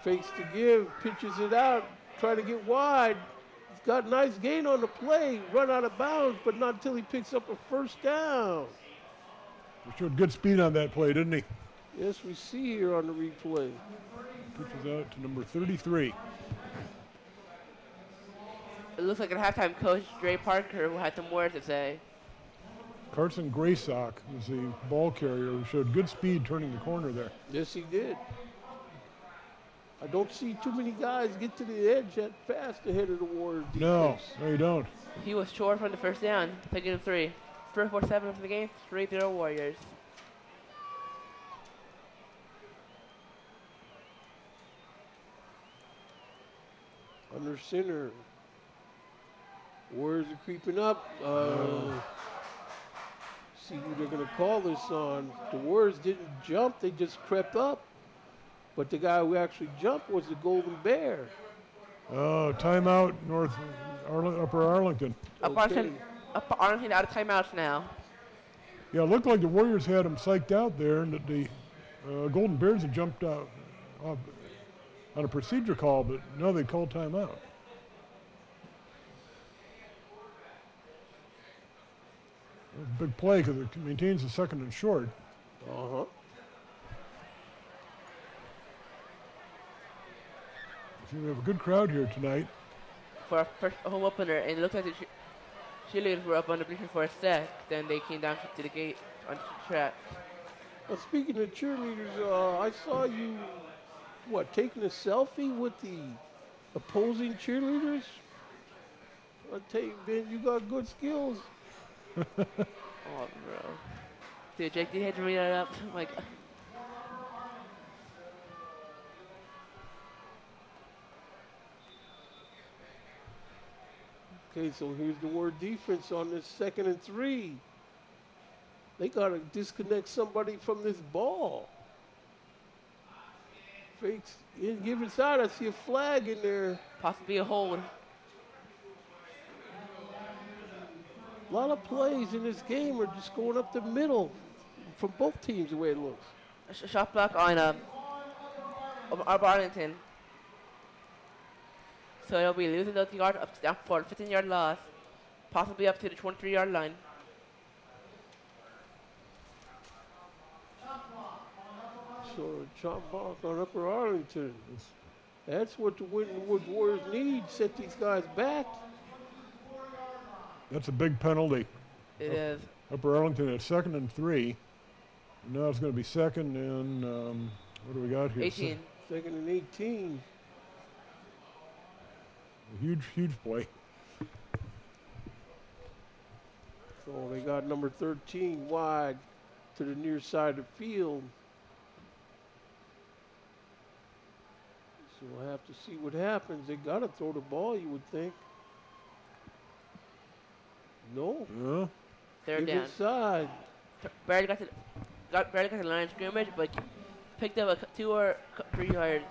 Fakes to give, pitches it out, try to get wide. He's got a nice gain on the play, run out of bounds, but not until he picks up a first down. He showed good speed on that play, didn't he? Yes, we see here on the replay. Pitches out to number 33. It looks like at halftime, Coach Dre Parker who had some words to say. Carson Graysock was the ball carrier who showed good speed turning the corner there. Yes, he did. I don't see too many guys get to the edge that fast ahead of the Warriors defense. No, you don't. He was short from the first down, taking him 3. 4-7 for the game, 3-0 Warriors. Under center. Warriors are creeping up. See who they're going to call this on. The Warriors didn't jump, they just crept up. But the guy who actually jumped was the Golden Bear. Oh, timeout, Upper Arlington. Upper Arlington out of timeouts now. Yeah, it looked like the Warriors had him psyched out there, and that the Golden Bears had jumped out on a procedure call, but no, they called timeout. That's a big play because it maintains the second and short. Uh-huh. So we have a good crowd here tonight. For our first home opener, and it looked like the cheerleaders were up on the bleachers for a sec. Then they came down to the gate on the track. Well, speaking of cheerleaders, I saw you, taking a selfie with the opposing cheerleaders? I tell you, Ben, you got good skills. Oh, bro. Dude, Jake, you had to bring that up. I'm like, Okay, so here's the Warrior defense on this 2nd and 3. They got to disconnect somebody from this ball. Fakes in, give inside. I see a flag in there. possibly a hold. A lot of plays in this game are just going up the middle from both teams the way it looks. A shot block on Arlington. So they'll be losing those yards up down for a 15-yard loss, possibly up to the 23-yard line. So a chop block on Upper Arlington. That's what the Winton Woods Warriors need, set these guys back. That's a big penalty. It is. Upper Arlington at 2nd and 3. And now it's going to be 2nd and, what do we got here? 18. 2nd and 18. A huge play. So they got number 13 wide to the near side of the field. So we'll have to see what happens. They got to throw the ball, you would think. No. Yeah. They're Give down. inside. Barely got the line of scrimmage, but picked up 2 or 3 yards.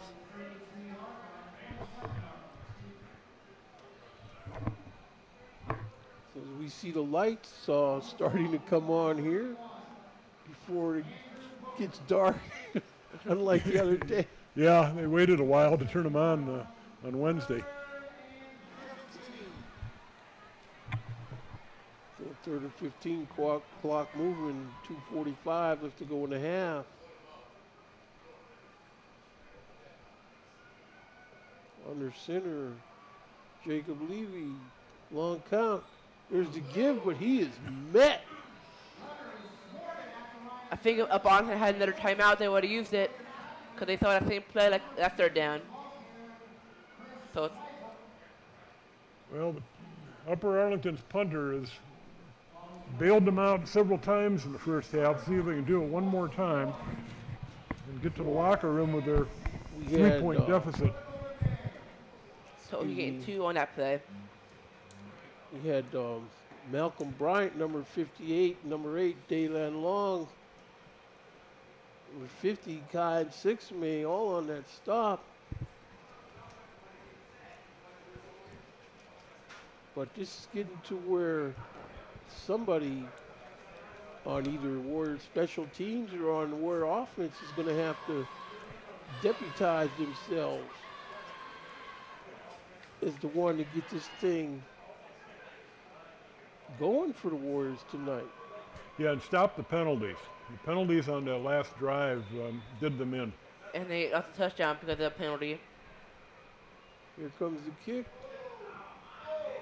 So as we we see the lights starting to come on here before it gets dark, unlike the other day. Yeah, they waited a while to turn them on Wednesday. So third and 15, clock moving, 2:45 left to go in the half. Under center, Jacob Levy, long count. There's the give, but he is met. I think if Arlington had another timeout, they would have used it because they saw that same play like that third down. So Well, Upper Arlington's punter has bailed them out several times in the first half. See if they can do it one more time and get to the locker room with their 3-point deficit. So he getting 2 on that play. We had Malcolm Bryant, number 58, number 8, Daylan Long, number 50, Kai Sixmay, all on that stop. But this is getting to where somebody on either Warrior special teams or on Warrior offense is going to have to deputize themselves as the one to get this thing going for the Warriors tonight. Yeah, and stop the penalties. The penalties on that last drive did them in. And they got the touchdown because of the penalty. Here comes the kick.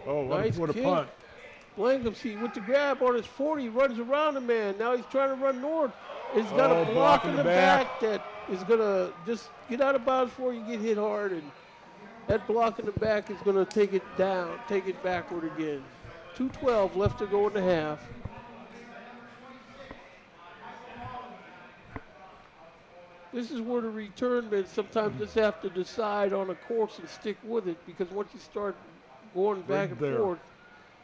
Oh, Nice what a kick. punt. Blankham, see, with the grab on his 40, runs around the man. Now he's trying to run north. He's got a block in the back that is going to just get out of bounds before you get hit hard. And that block in the back is going to take it down, take it backward again. 2:12 left to go in the half. This is where the return men sometimes just have to decide on a course and stick with it, because once you start going back and forth,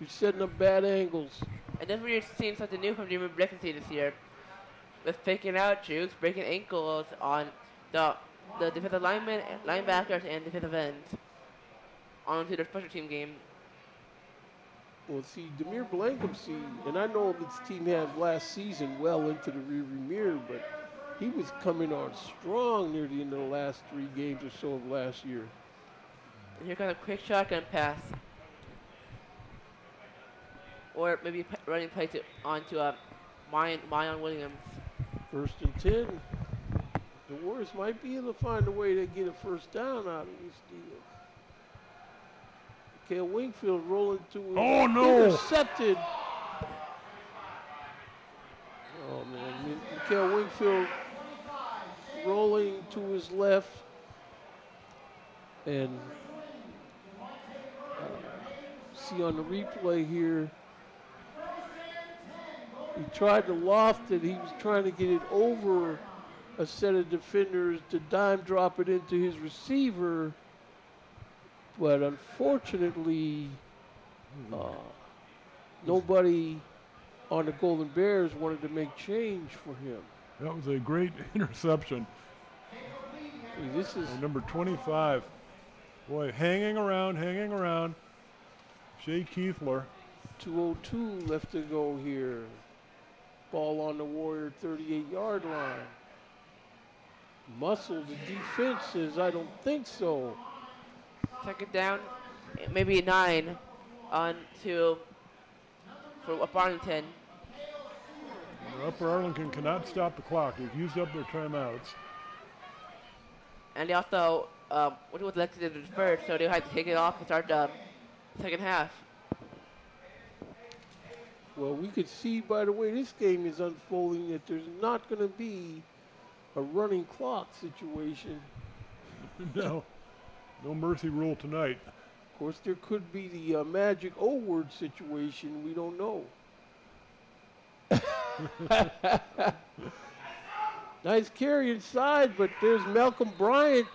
you're setting up bad angles. And that's where you're seeing something new from Jimmy Bleckency this year. With faking out jukes, breaking ankles on the defensive linemen, linebackers, and defensive ends onto their special team game. Well, see, Demir Blankham, and I know this team had last season well into the rearview mirror, but he was coming on strong near the end of the last 3 games or so of last year. And here comes a quick shotgun pass. Or maybe running play onto Mayan Williams. 1st and 10. The Warriors might be able to find a way to get a first down out of this deal. Mikhail Wingfield rolling to intercepted. Oh man, Mikhail Wingfield rolling to his left, and see on the replay here, he tried to loft it. He was trying to get it over a set of defenders to dime drop it into his receiver. But unfortunately, nobody on the Golden Bears wanted to make change for him. That was a great interception. This is number 25. Boy, hanging around. Shea Keithler. 2:02 left to go here. Ball on the Warrior 38-yard line. Muscle the defense says, I don't think so. 2nd down, maybe 9 on to for Arlington. Upper Arlington cannot stop the clock. They've used up their timeouts. And they also, what was elected to defer, so they had to take it off and start the second half. Well, we could see by the way this game is unfolding that there's not going to be a running clock situation. No mercy rule tonight. Of course, there could be the magic O-word situation. We don't know. Nice carry inside, but there's Malcolm Bryant.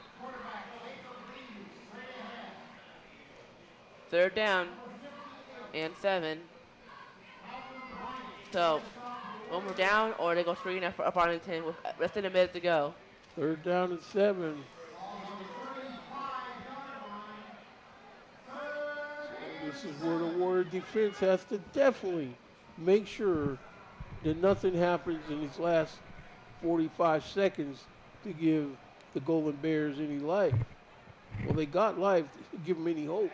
3rd down and 7. So, one more down, or they go 3 and for Arlington with less than a minute to go. 3rd down and 7. So This is where the Warrior defense has to definitely make sure that nothing happens in these last 45 seconds to give the Golden Bears any life. Well, they got life to give them any hope.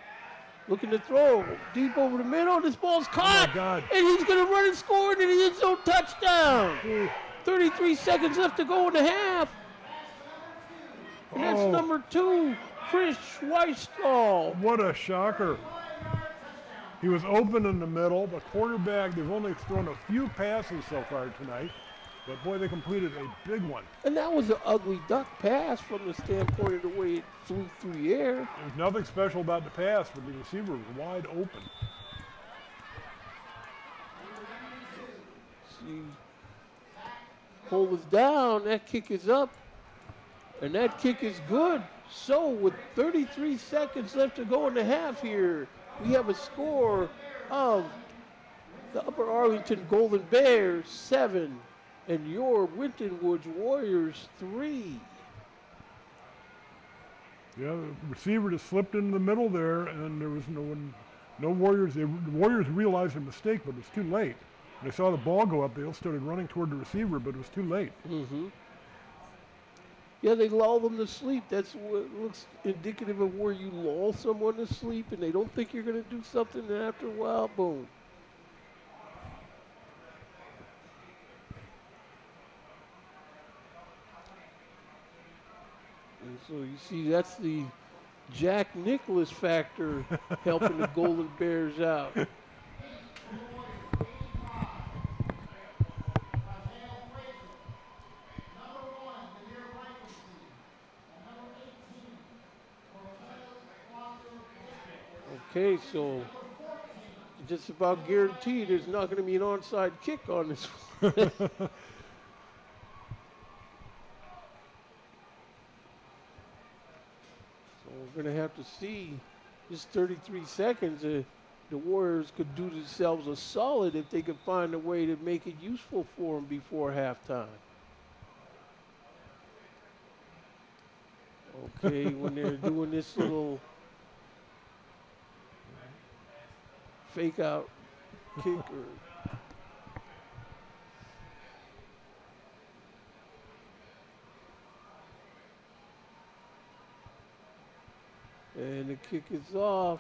Looking to throw deep over the middle. This ball's caught. Oh, my God. And he's going to run and score in the end zone touchdown. 33 seconds left to go in the half. And that's number 2, Chris Schweistall. What a shocker. He was open in the middle. The quarterback, they've only thrown a few passes so far tonight. But, boy, they completed a big one. And that was an ugly duck pass from the standpoint of the way it flew through the air. There's nothing special about the pass, but the receiver was wide open. See, hold us down. That kick is up. And that kick is good. So with 33 seconds left to go in the half here, we have a score of the Upper Arlington Golden Bears 7 and your Winton Woods Warriors 3. Yeah, the receiver just slipped into the middle there, and there was no Warriors. The Warriors realized their mistake, but it was too late. When they saw the ball go up, they all started running toward the receiver, but it was too late. Mm-hmm. Yeah, they lull them to sleep. That's what looks indicative of where you lull someone to sleep, and they don't think you're going to do something, and after a while, boom. And so you see, that's the Jack Nicklaus factor helping the Golden Bears out. Okay, so just about guaranteed there's not going to be an onside kick on this one. So we're going to have to see just 33 seconds. The Warriors could do themselves a solid if they could find a way to make it useful for them before halftime. Okay, when they're doing this little fake out kicker. And the kick is off.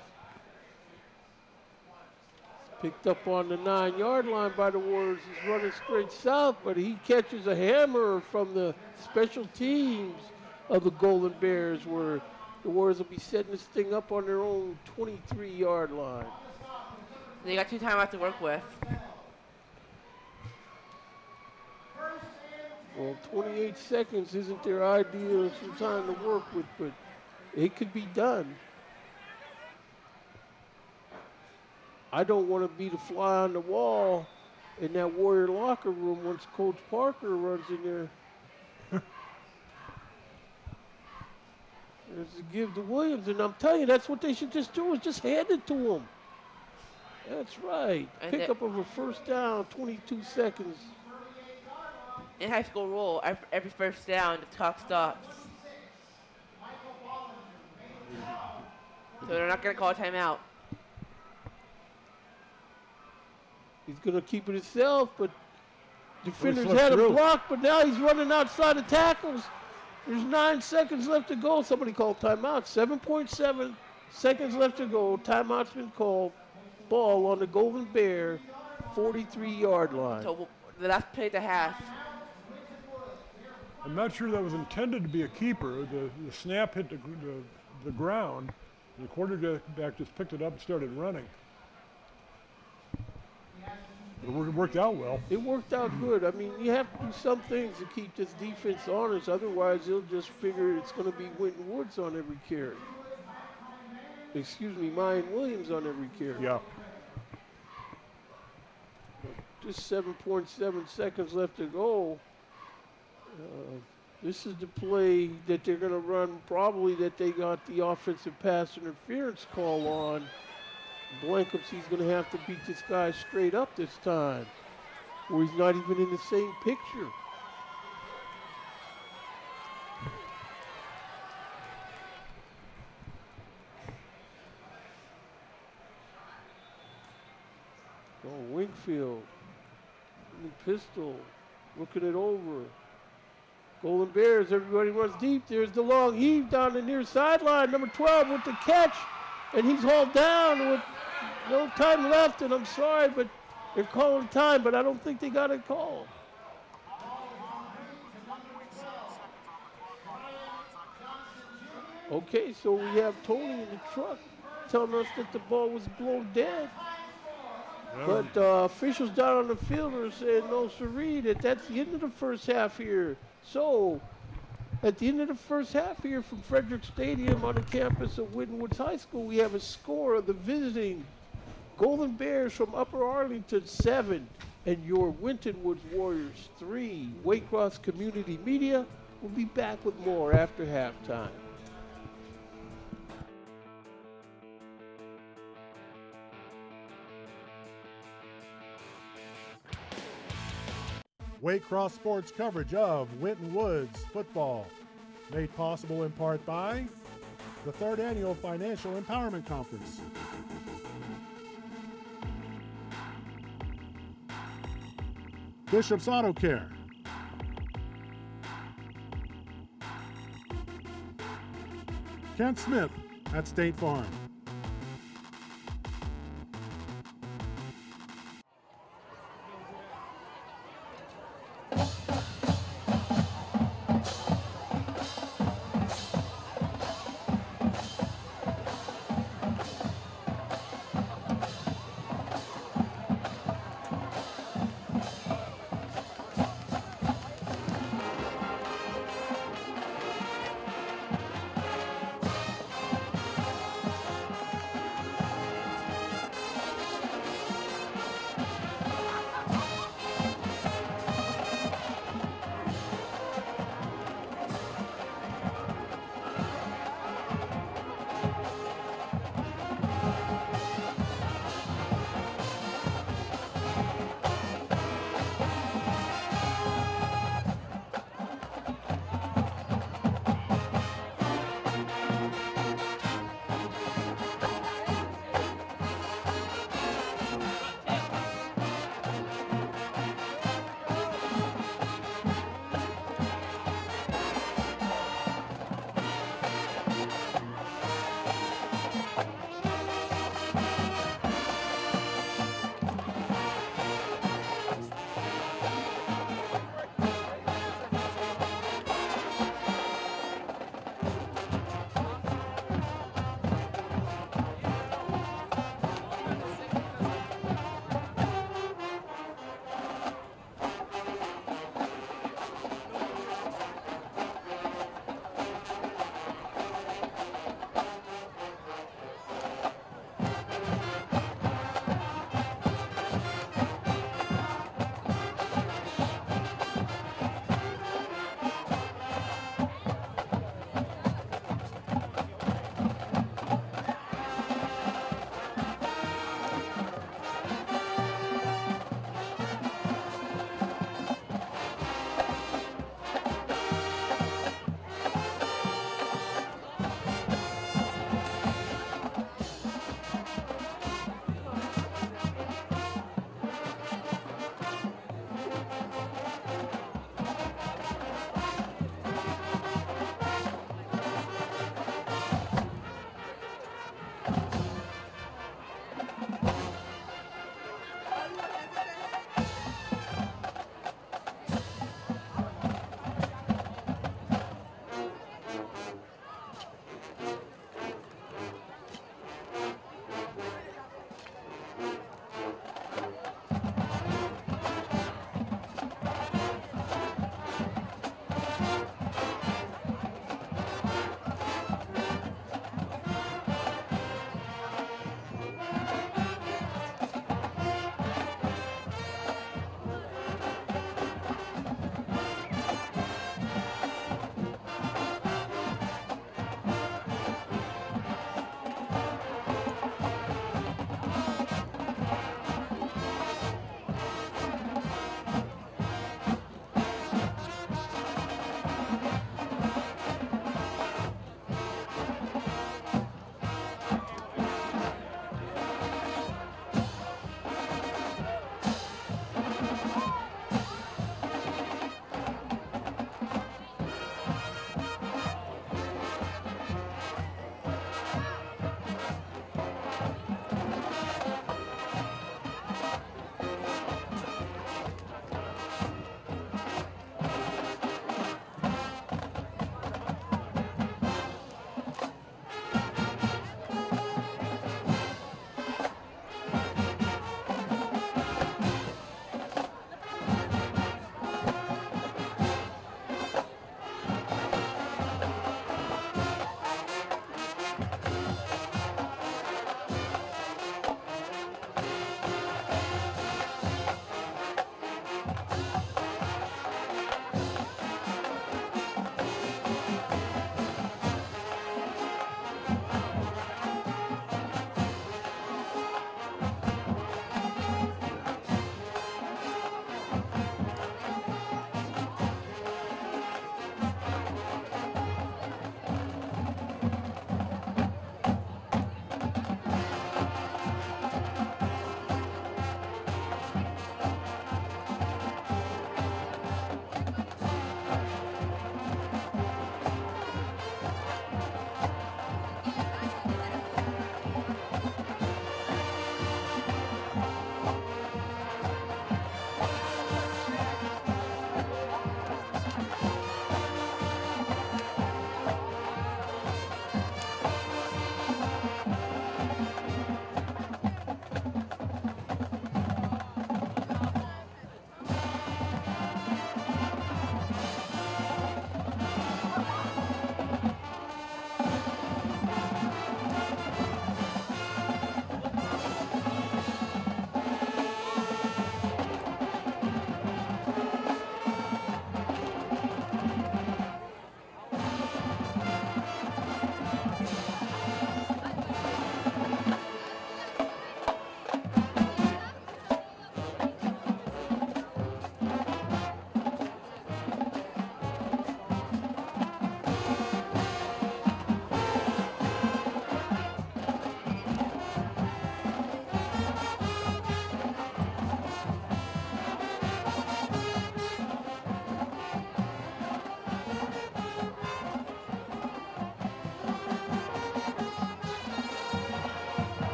It's picked up on the 9-yard line by the Warriors. He's running straight south, but he catches a hammer from the special teams of the Golden Bears, where the Warriors will be setting this thing up on their own 23-yard line. They got 2 timeouts to work with. Well, 28 seconds isn't their ideal time to work with, but it could be done. I don't want to be the fly on the wall in that Warrior locker room once Coach Parker runs in there. There's a give to Williams, and I'm telling you, that's what they should just do, is just hand it to him. That's right. And Pickup of a first down, 22 seconds. In high school rule, every first down, the clock stops. So they're not going to call a timeout. He's going to keep it himself, but defenders slipped had him through. blocked, but now he's running outside the tackles. There's 9 seconds left to go. Somebody called timeout. 7.7 seconds left to go. Timeout's been called. Ball on the Golden Bear 43-yard line. So the last play at the half. I'm not sure that was intended to be a keeper. The snap hit the ground. The quarterback just picked it up and started running. It worked out well. It worked out good. I mean, you have to do some things to keep this defense honest. Otherwise, they'll just figure it's going to be Winton Woods on every carry. Excuse me, Mayan Williams on every carry. Yeah. Just 7.7 seconds left to go. This is the play that they're going to run, probably that they got the offensive pass interference call on. Blankups, he's going to have to beat this guy straight up this time, or he's not even in the same picture. Oh, Wingfield. Pistol. Looking it over. Golden Bears, everybody runs deep. There's the long heave down the near sideline. Number 12 with the catch. And he's hauled down with no time left. And I'm sorry, but they're calling time, but I don't think they got a call. Okay, so we have Tony in the truck telling us that the ball was blown dead. Yeah. But officials down on the field are saying, no, siree, that's the end of the first half here. So, at the end of the first half here from Frederick Stadium on the campus of Winton Woods High School, we have a score of the visiting Golden Bears from Upper Arlington 7 and your Winton Woods Warriors 3. Waycross Community Media will be back with more after halftime. Waycross Sports coverage of Winton Woods football, made possible in part by the 3rd Annual Financial Empowerment Conference. Bishop's Auto Care. Kent Smith at State Farm.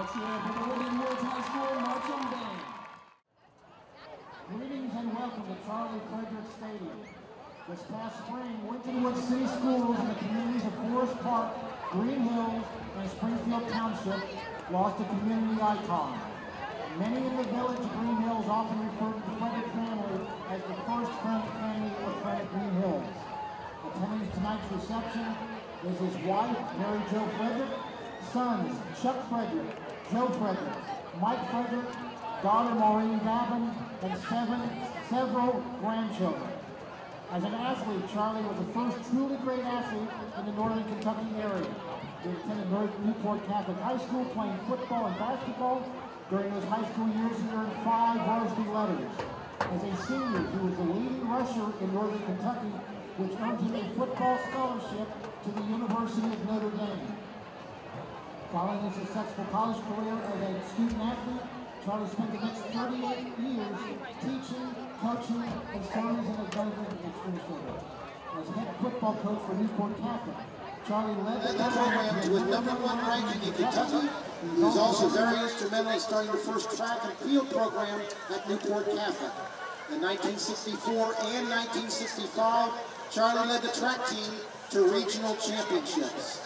Let's hear it for the Winton Woods High School Marching Band. Greetings and welcome to Charlie Frederick Stadium. This past spring, Winton Woods City Schools in the communities of Forest Park, Green Hills, and Springfield Township lost a community icon. Many in the village of Green Hills often refer to the Frederick family as the first family of Frederick Green Hills. Attending tonight's reception is his wife, Mary Jo Frederick, sons, Chuck Frederick, Joe Frederick, Mike Frederick, daughter Maureen Gavin, and several grandchildren. As an athlete, Charlie was the first truly great athlete in the Northern Kentucky area. He attended Newport Catholic High School playing football and basketball. During his high school years, he earned 5 varsity letters. As a senior, he was the leading rusher in Northern Kentucky, which earned him a football scholarship to the University of Notre Dame. Following a successful college career as a student athlete, Charlie spent the next 38 years teaching, coaching, and serving as an administrator. As head football coach for Newport Catholic, Charlie led the program to a #1 ranking in Kentucky. He was also very instrumental in starting the first track and field program at Newport Catholic. In 1964 and 1965, Charlie led the track team to regional championships.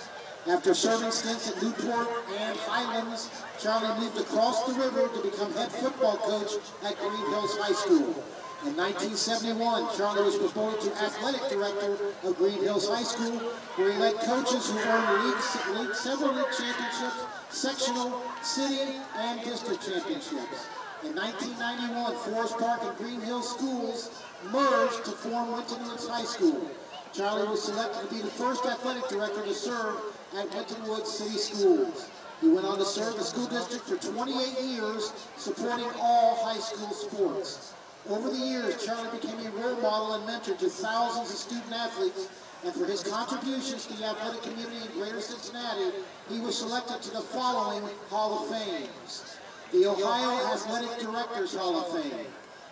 After serving stints at Newport and Highlands, Charlie moved across the river to become head football coach at Green Hills High School. In 1971, Charlie was promoted to athletic director of Green Hills High School, where he led coaches who earned several league championships, sectional, city, and district championships. In 1991, Forest Park and Green Hills schools merged to form Winton Woods High School. Charlie was selected to be the first athletic director to serve at Winton Woods City Schools. He went on to serve the school district for 28 years, supporting all high school sports. Over the years, Charlie became a role model and mentor to thousands of student athletes, and for his contributions to the athletic community in Greater Cincinnati, he was selected to the following Hall of Fames: the Ohio Athletic Directors Hall of Fame,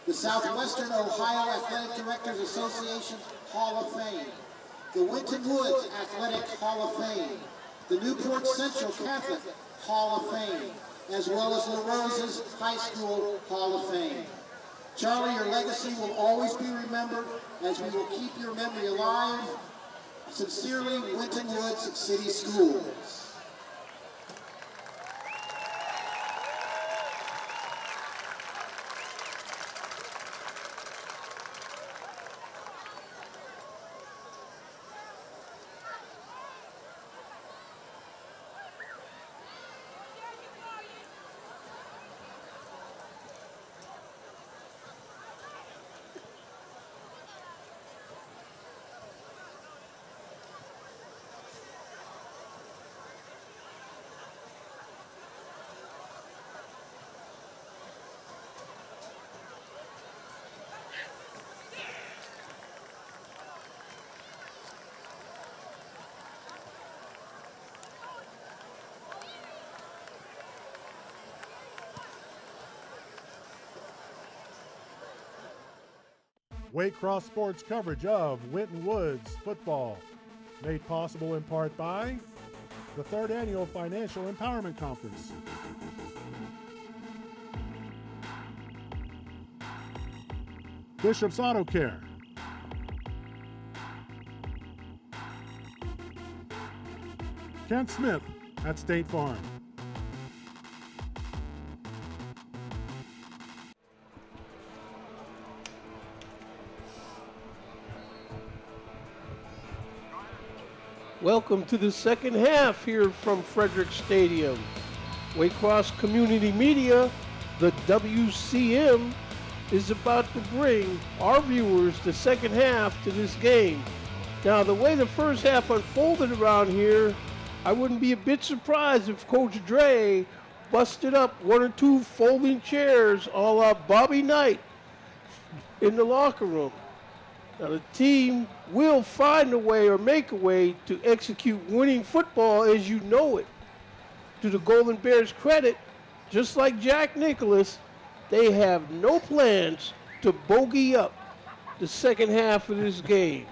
the Southwestern Ohio Athletic Directors Association Hall of Fame, the Winton Woods Athletic Hall of Fame, the Newport Central Catholic Hall of Fame, as well as La Rose's High School Hall of Fame. Charlie, your legacy will always be remembered, as we will keep your memory alive. Sincerely, Winton Woods City Schools. Waycross Sports coverage of Winton Woods football, made possible in part by the 3rd Annual Financial Empowerment Conference. Bishop's Auto Care. Kent Smith at State Farm. Welcome to the second half here from Frederick Stadium. Waycross Community Media, the WCM, is about to bring our viewers the second half to this game. Now, the way the first half unfolded around here, I wouldn't be a bit surprised if Coach Dre busted up 1 or 2 folding chairs a la Bobby Knight in the locker room. Now, the team will find a way or make a way to execute winning football as you know it. To the Golden Bears' credit, just like Jack Nicklaus, they have no plans to bogey up the second half of this game.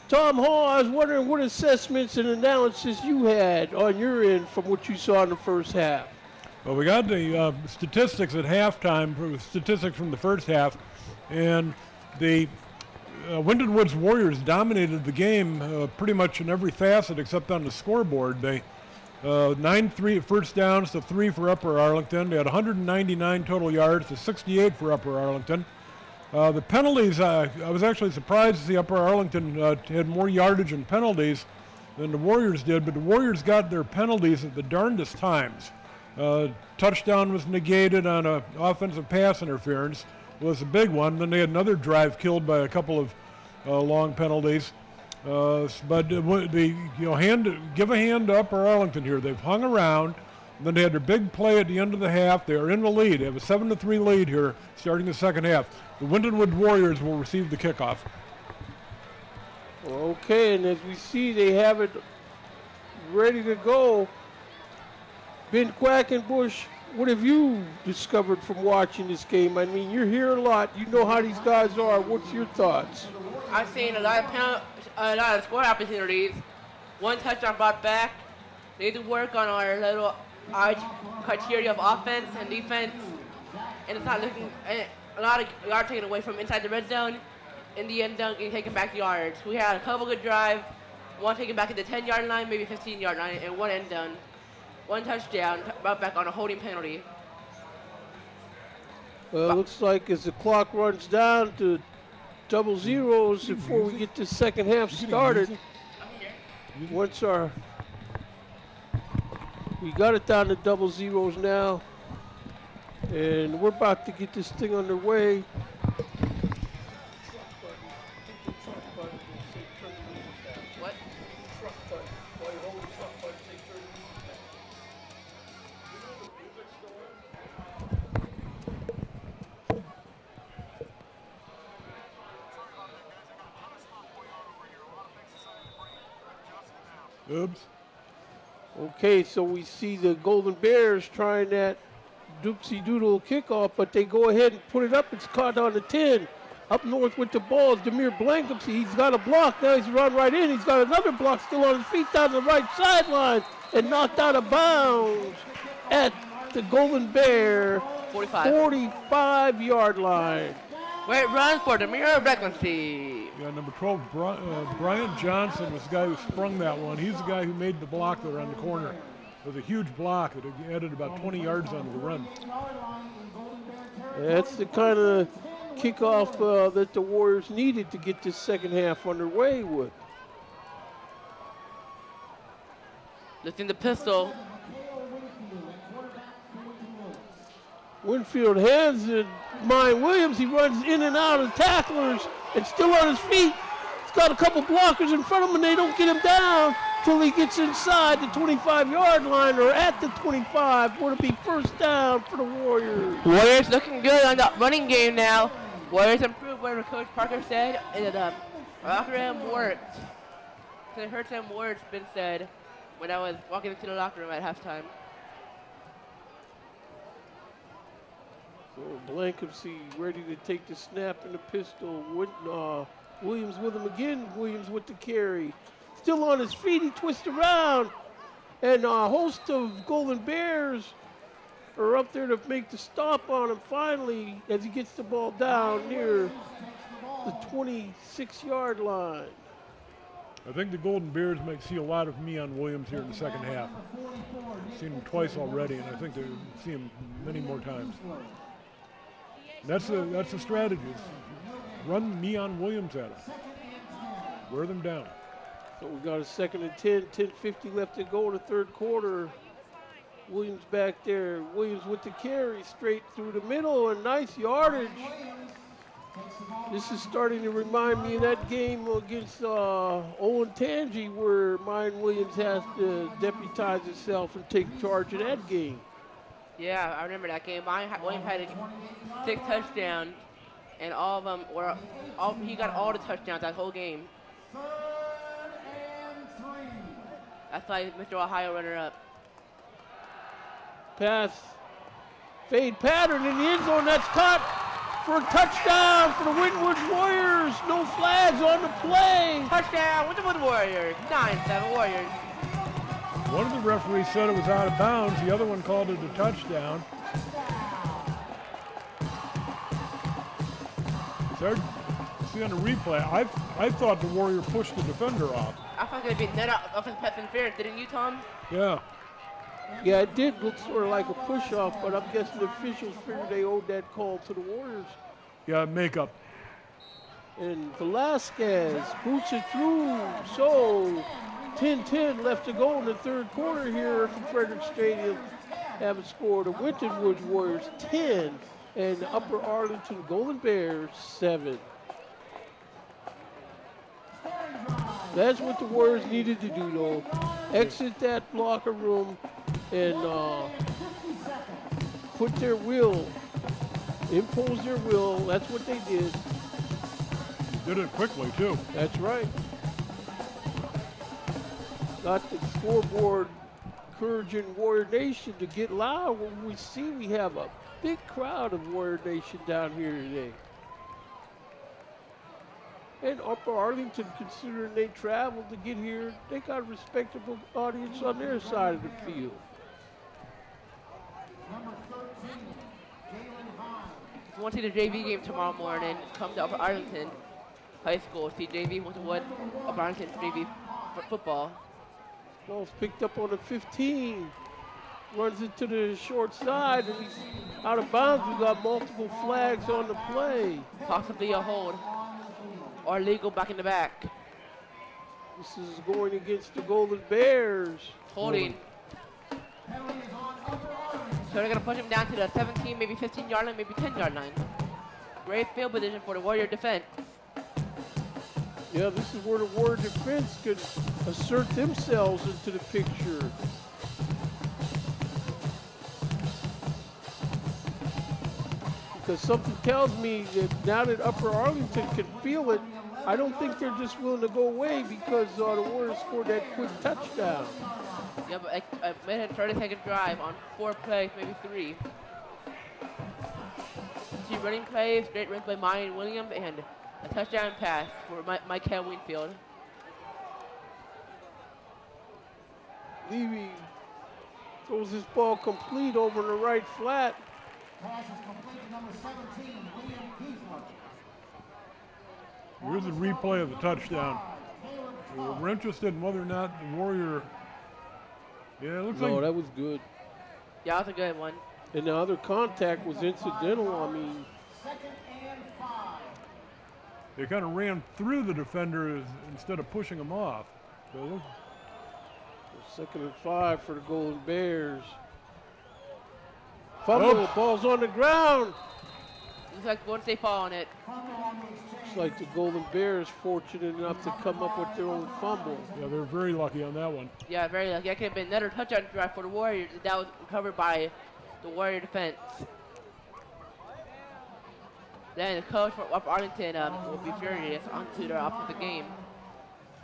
Tom Hall, I was wondering what assessments and analysis you had on your end from what you saw in the first half. Well, we got the statistics at halftime, statistics from the first half, and the Winton Woods Warriors dominated the game pretty much in every facet except on the scoreboard. They 9 first downs to 3 for Upper Arlington. They had 199 total yards to 68 for Upper Arlington. The penalties, I was actually surprised to see Upper Arlington had more yardage and penalties than the Warriors did, but the Warriors got their penalties at the darndest times. Touchdown was negated on an offensive pass interference, was a big one. Then they had another drive killed by a couple of long penalties. But give a hand to Upper Arlington here. They've hung around. And then they had their big play at the end of the half. They are in the lead. They have a 7-3 lead here starting the second half. The Winton Woods Warriors will receive the kickoff. Okay, and as we see, they have it ready to go. Ben Quackenbush, what have you discovered from watching this game? I mean, you're here a lot. You know how these guys are. What's your thoughts? I've seen a lot of score opportunities. One touchdown brought back. Need to work on our criteria of offense and defense, and it's not looking. A lot of yards taken away from inside the red zone, in the end zone, and taking back yards. We had a couple good drives. One taken back at the 10-yard line, maybe 15-yard line, and one end zone. One touchdown brought back on a holding penalty. Well, it looks like as the clock runs down to double zeros before we get the second half started. We got it down to double zeros now, and we're about to get this thing underway. What? Oops. Okay, so we see the Golden Bears trying that Doopsie Doodle kickoff, but they go ahead and put it up. It's caught on the 10. Up north with the ball is Demir Blankumsey. He's got a block. Now he's run right in. He's got another block still on his feet down the right sideline and knocked out of bounds at the Golden Bear 45-yard line. Great run for Demir Blankumsey. Yeah, number 12, Brian Johnson was the guy who sprung that one. He's the guy who made the block there on the corner. It was a huge block that added about 20 yards onto the run. That's the kind of kickoff that the Warriors needed to get this second half underway with. Lifting the pistol. Winfield hands it. Mine Williams, he runs in and out of tacklers and still on his feet. He's got a couple blockers in front of him and they don't get him down till he gets inside the 25-yard line or at the 25. Would it be first down for the Warriors? Warriors looking good on the running game now. Warriors improved what Coach Parker said. Locker room worked. I heard some words been said when I was walking into the locker room at halftime. So Blankumsey ready to take the snap and the pistol. Williams with him again. Williams with the carry. Still on his feet, he twists around. And a host of Golden Bears are up there to make the stop on him finally as he gets the ball down near the 26-yard line. I think the Golden Bears might see a lot of Meon Williams here in the second half. I've seen him twice already, and I think they'll see him many more times. That's the strategy. Run Meon Williams at them. Wear them down. So we got a 2nd and 10, 10:50 left to go in the third quarter. Williams back there. Williams with the carry straight through the middle and nice yardage. This is starting to remind me of that game against Olentangy where Mine Williams has to deputize himself and take charge of that game. Yeah, I remember that game. Williams had 6 touchdowns, and all of them were. He got all the touchdowns that whole game. That's why Mr. Ohio runner-up. Pass, fade pattern in the end zone. That's caught for a touchdown for the Winton Woods Warriors. No flags on the play. Touchdown, Winton Woods Warriors. 9-7 Warriors. One of the referees said it was out of bounds. The other one called it a touchdown. Third, see on the replay, I thought the Warrior pushed the defender off. I thought it was going to be net offensive pass interference, didn't you, Tom? Yeah. Yeah, it did look sort of like a push-off, but I'm guessing the officials figured they owed that call to the Warriors. Yeah, makeup. And Velasquez boots it through. So 10-10 left to go in the third quarter here from Frederick Stadium. Haven't scored. The Winton Woods Warriors 10 and the Upper Arlington Golden Bears 7. That's what the Warriors needed to do, though. Exit that locker room and put their will, impose their will. That's what they did. Did it quickly, too. That's right. Got the scoreboard encouraging Warrior Nation to get loud when we see we have a big crowd of Warrior Nation down here today. And Upper Arlington, considering they traveled to get here, they got a respectable audience on their side of the field. If you want to see the JV game tomorrow morning, come to Upper Arlington High School. See JV Winton Woods, Upper Arlington JV football. Ball's picked up on the 15. Runs it to the short side, and he's out of bounds. We got multiple flags on the play. Possibly a hold. Or legal back in the back. This is going against the Golden Bears. Holding. So they're going to push him down to the 17, maybe 15-yard line, maybe 10-yard line. Great field position for the Warrior defense. Yeah, this is where the Warrior defense could assert themselves into the picture. Because something tells me that now that Upper Arlington can feel it, I don't think they're just willing to go away because the Warriors scored that quick touchdown. Yeah, but a minute 30-second drive on 4 plays, maybe 3. 2 running plays, straight runs by Mayan Williams, and a touchdown pass for Michael Winfield. Levy throws his ball complete over the right flat. Pass is complete to number 17, William Kiesler. Here's the replay of the touchdown. We're interested in whether or not the Warrior. Yeah, it looks like. No, that was good. Yeah, that was a good one. And the other contact was incidental. I mean, They kind of ran through the defender instead of pushing him off. So, 2nd and 5 for the Golden Bears. Fumble, ball's on the ground. Looks like Golden State fall on it. Looks like the Golden Bears fortunate enough to come up with their own fumble. yeah, they're very lucky on that one. Yeah, very lucky. That could have been another touchdown drive for the Warriors. That was recovered by the Warrior defense. Then the coach for Upper Arlington will be furious onto their offensive game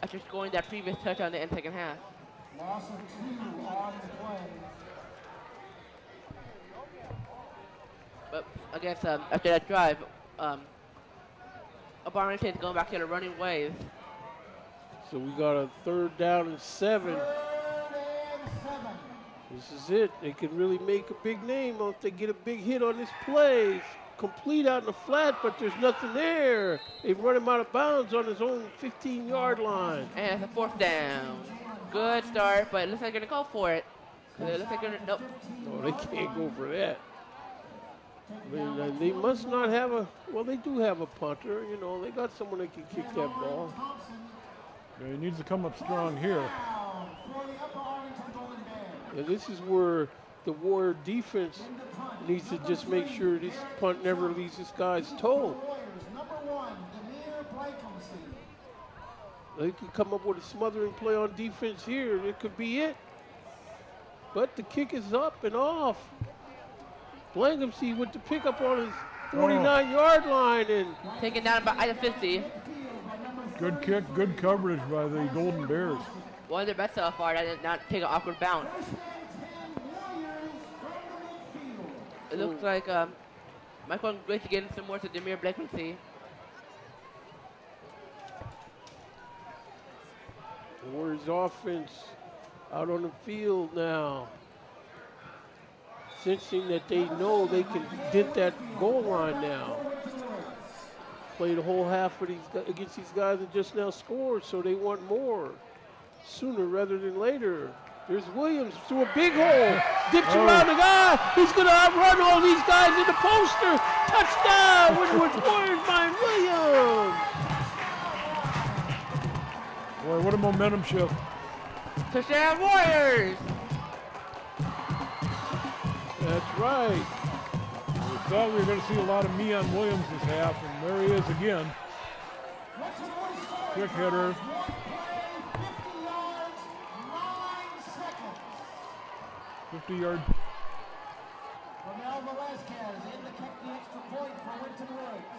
after scoring that previous touchdown in the second half. Loss of 2 on the play. But I guess after that drive, Upper Arlington's going back to the running ways. So we got a 3rd down and 7. This is it. They can really make a big name if they get a big hit on this play. Complete out in the flat, but there's nothing there. They run him out of bounds on his own 15-yard line. And it's a 4th down. Good start, but it looks like they're going to go for it. It looks like they're going to, nope. No, they can't go for that. I mean, they must not have a, well, they do have a punter. You know, they got someone that can kick that ball. Yeah, he needs to come up strong here. And this is where the Warrior defense needs to just make sure this punt never leaves this guy's toe. They could come up with a smothering play on defense here. It could be it. But the kick is up and off. Blankenship with the pickup on his 49-yard line. And taken down by the 50. Good kick, good coverage by the Golden Bears. One of their best so far that did not take an awkward bounce. It looks like Michael Grace again, some more to Demir Blakency. Warriors offense out on the field now. Sensing that they know they can dent that goal line now. Played a whole half for against these guys that just now scored, so they want more sooner rather than later. There's Williams through a big hole, dips around the guy. He's going to outrun all these guys in the poster. Touchdown, Winwood Warriors by Williams. Boy, what a momentum shift. Touchdown Warriors! That's right. We thought we were going to see a lot of me on Williams this half, and there he is again. Quick hitter. 50 yards, 9 seconds. 50-yard. Ronel Velazquez in to kick the extra point for Winton Woods.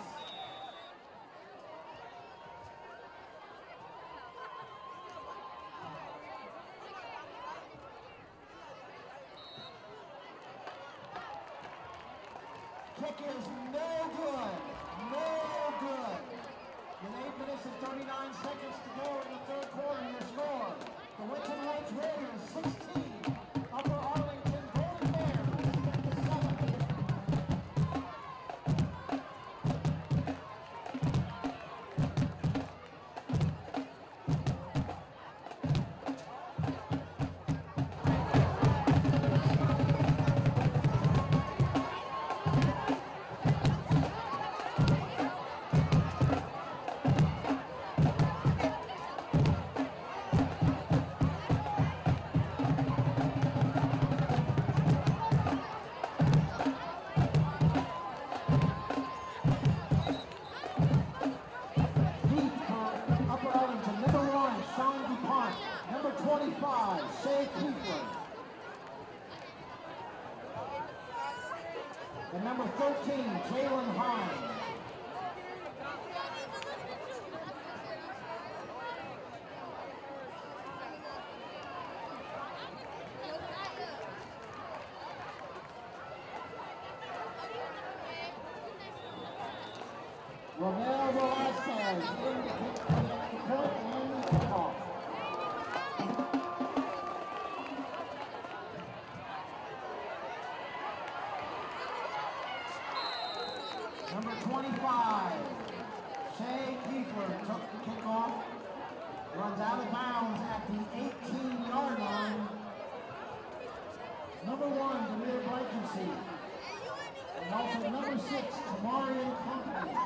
Kick is no good. No good. With 8 minutes and 39 seconds to go in the third quarter, your score. The Winton Woods Warriors 16. Upper Arlington Golden Bears 7. And number 13, Jalen Hines. Ronel Velazquez in to kick the extra point and the kickoff. Number 25, Shay Kiefler took the kickoff, runs out of bounds at the 18-yard line. Number 1, Demir Blakency. And also number 6, Tamarian Company.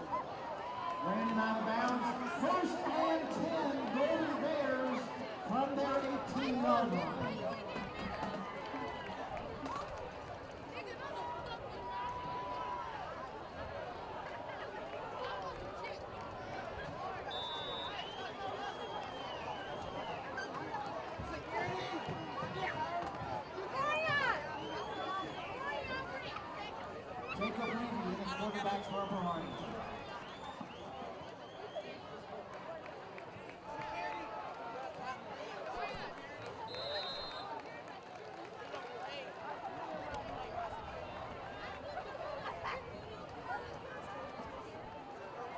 Ran him out of bounds. First and 10, Golden Bears from their 18-yard line. Jacob Levy is quarterback for Upper Arlington.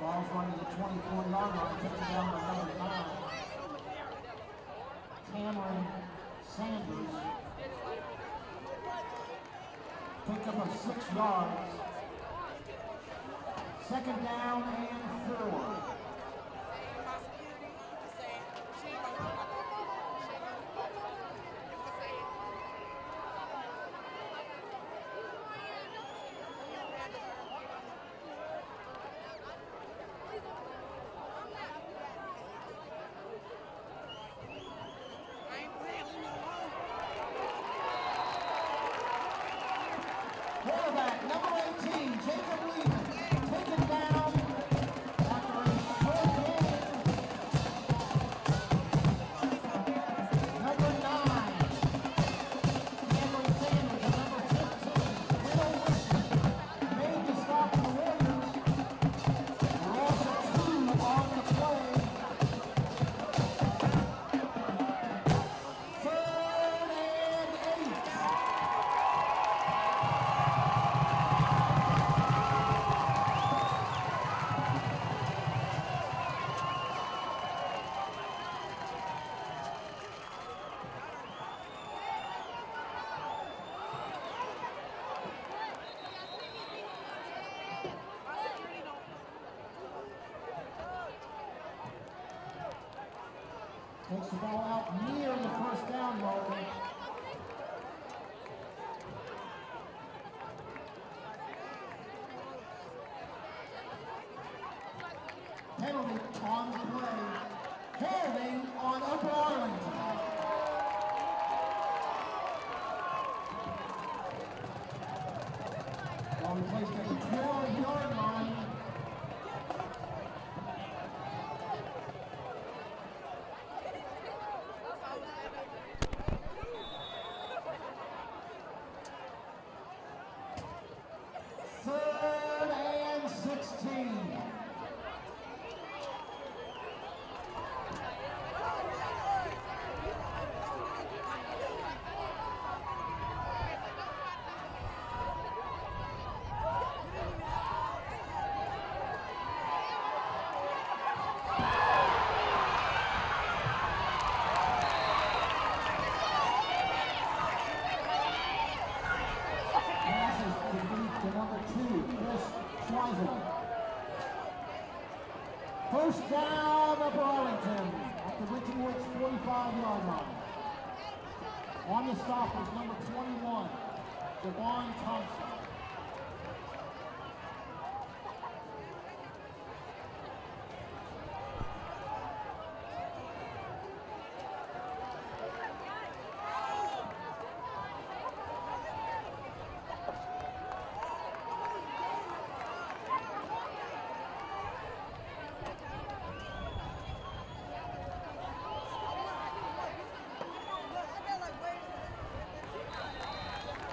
Ball's running to the 24-yard line, taken down by number 9. Cameron Sanders. Pick up of 6 yards. Second down and 4. Quarterback, number 18, Jacob Levy, taken down after a Takes the ball out near the first down marker. Penalty on the play. Holding on Upper Arlington. Ball placed at the 12-yard line. Third and 16. First down of Arlington at the Winton Woods 45-yard line. On the stop is number 21, Devon Thompson.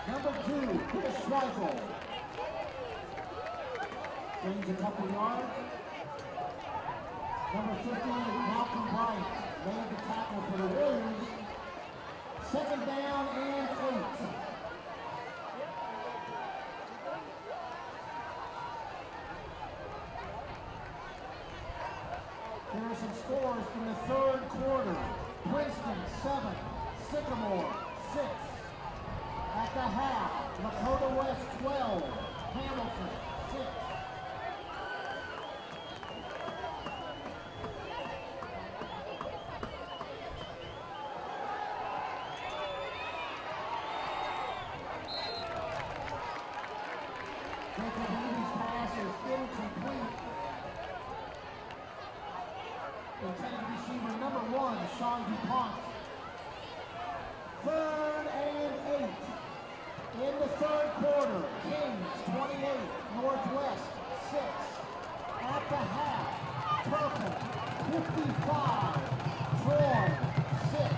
Number 2, Chris Schweifel. Gains a couple yards. Number 15, Malcolm Bryant. Made the tackle for the Warriors. Second down and 8. Here are some scores in the third quarter. Princeton 7, Sycamore 6. At the half, Lakota West 12, Hamilton 6. Jacob Henry's pass is incomplete. Intended receiver number 1, Sean DuPont. Third and 8. In the third quarter, Kings 28, Northwest 6. At the half, Turpin 55, Troy 6.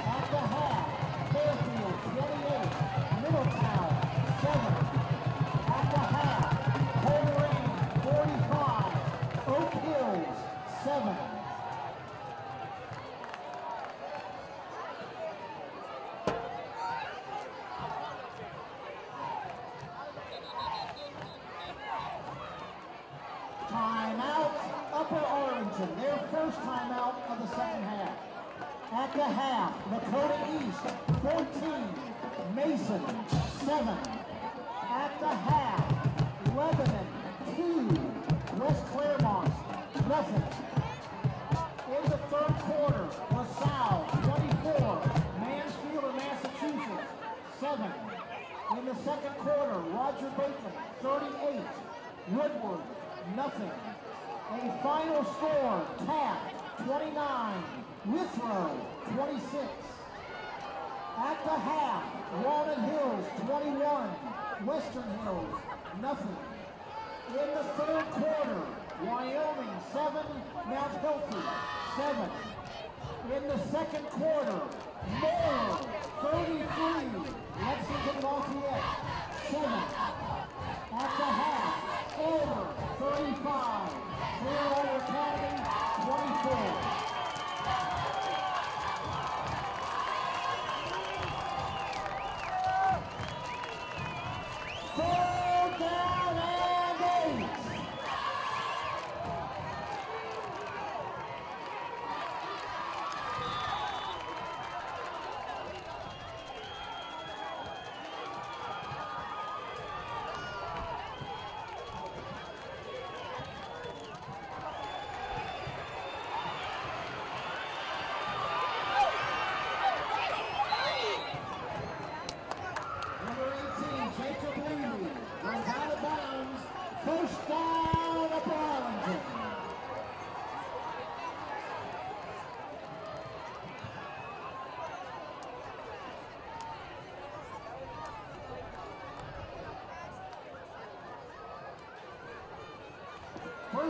At the half, Fairfield 28, Middletown 7. At the half, Coleraine 45, Oak Hills 7. Timeout, Upper Arlington, their first timeout of the second half. At the half, Lakota East 14, Mason 7. At the half, Lebanon 2, West Claremont nothing. In the third quarter, LaSalle 24, Mansfield, Massachusetts 7. In the second quarter, Roger Bacon 38, Woodward nothing. A final score, Taft 29, Withrow 26. At the half, Walnut Hills 21, Western Hills nothing. In the third quarter, Wyoming 7, Mount Healthy 7. In the second quarter, Moore 33, Lexington Lafayette 7. At the half, Elmer 35, Clearwater Academy 24. Third down and 8.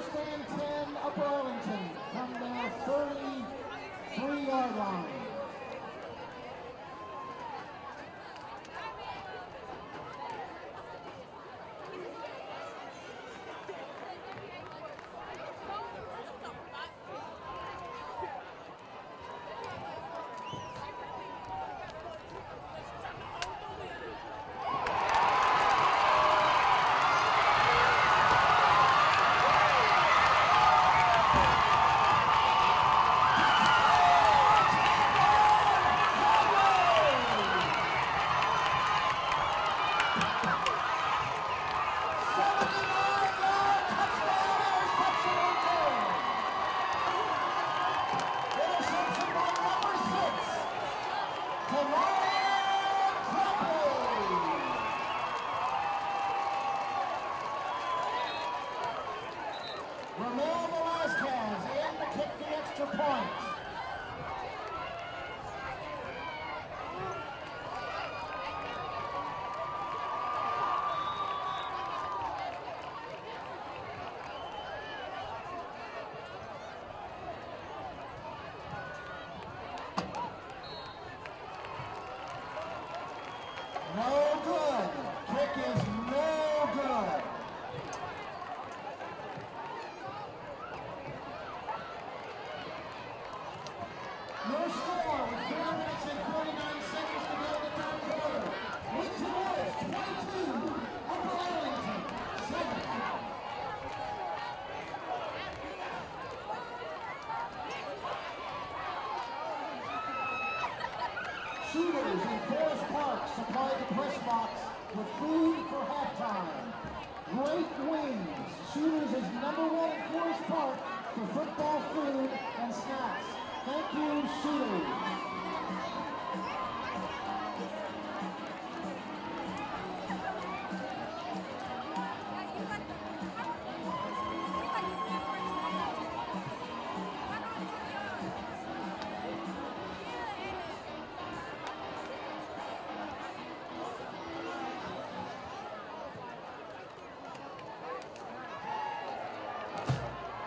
First and 10, Upper Arlington from their 33-yard line. No good. Kick is no good. Your score with 4 minutes and 49 seconds to go in the third quarter. Winton Woods, 22. Upper Arlington, 7. Shooters in Forest Park supplied the press box with food for halftime. Great Wings. Shooters is #1 in Forest Park for football food and snacks. Thank you, Shooters.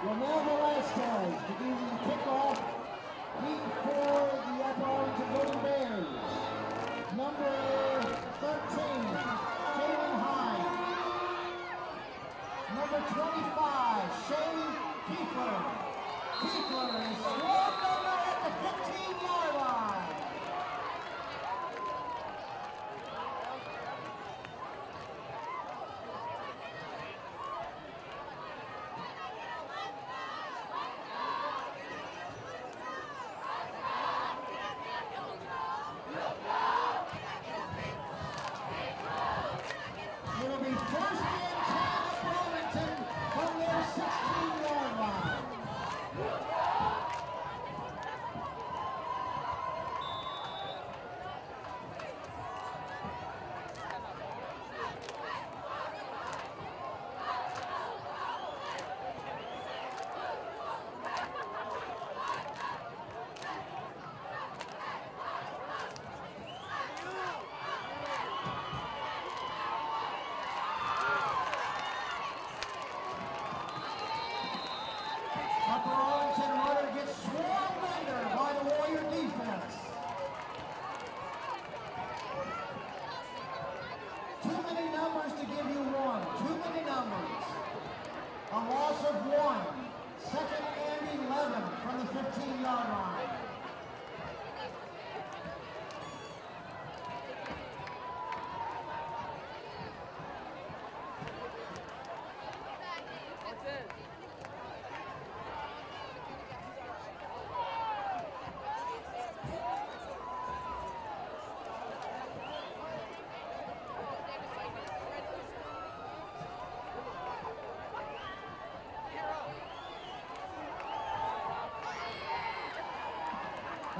Ramon Velasquez to do the kickoff. Heat for the Upper Arlington Golden Bears. Number 13, Jalen Hine. Number 25, Shane Kiefler. Kiefler is swarmed over at the 15-yard line. It'll be first and 10 of Arlington from their 16-yard line. Upper Arlington runner gets swarmed under by the Warrior defense. Too many numbers to give you one. Too many numbers. A loss of 1. Second and 11 from the 15-yard line.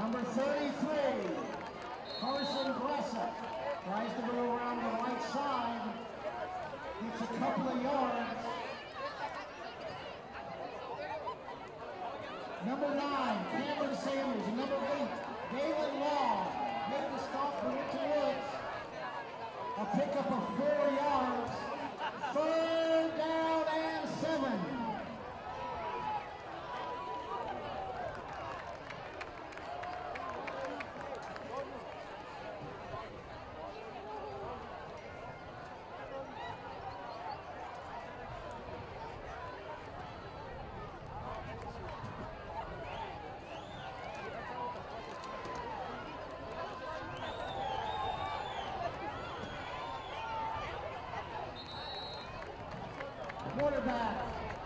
Number 33, Carson Gressa, tries to go around the right side, gets a couple of yards. Number 9, Cameron Sanders, and number 8, Galen Law, made the stop for Winton Woods. A pickup of 4 yards, 3rd down and 7. Quarterback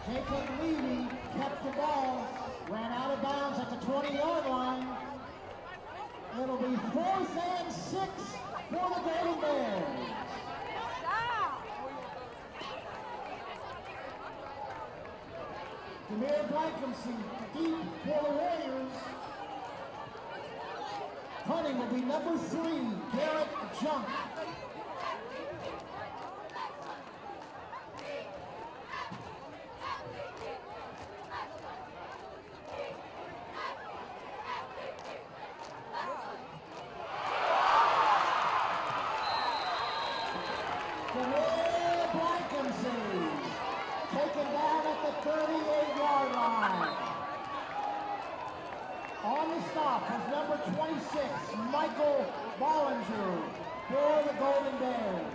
Jacob Levy kept the ball, ran out of bounds at the 20-yard line. It'll be 4th and 6 for the Golden Bears. Demir Blankenship deep for the Warriors. Punting will be number 3, Garrett Junk. Taken down at the 38-yard line. On the stop was number 26, Michael Bollinger for the Golden Bears.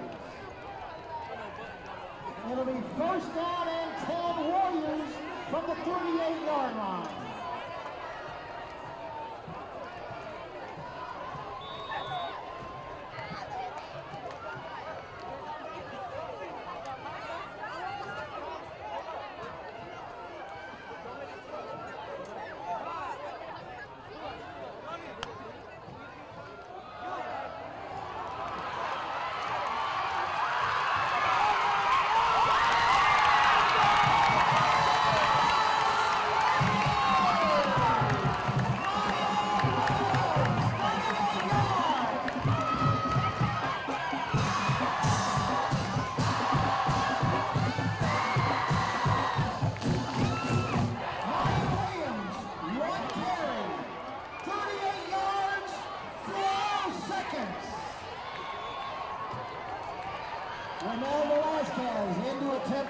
It'll be 1st down and 10 Warriors from the 38-yard line.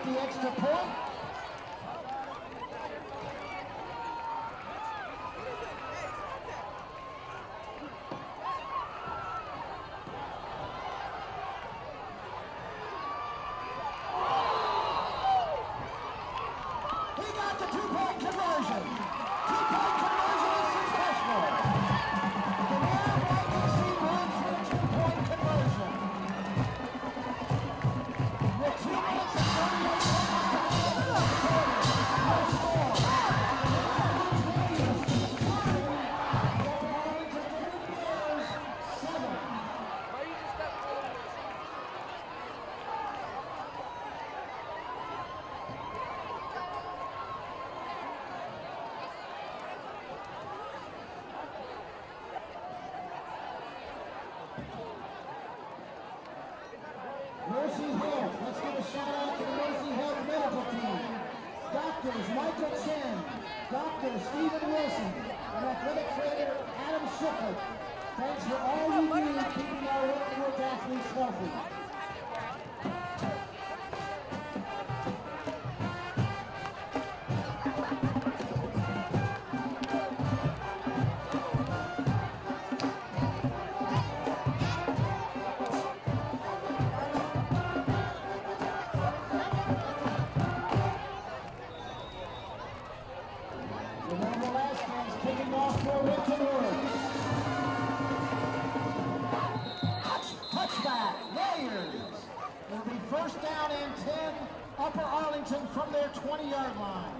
The extra point. He got the 2-point conversion. 2-point conversion is successful. The man Blankenship wins for the 2-point conversion. With 2 minutes and 38 Mercy Health. Let's give a shout out to the Mercy Health medical team. Doctors Michael Chen, Dr. Stephen Wilson, and athletic trainer Adam Shiplet. Thanks for all you do keeping our Winton Woods athletes healthy. Kicking off for Winton Woods. Touchback, Warriors. It'll be 1st down and 10, Upper Arlington from their 20-yard line.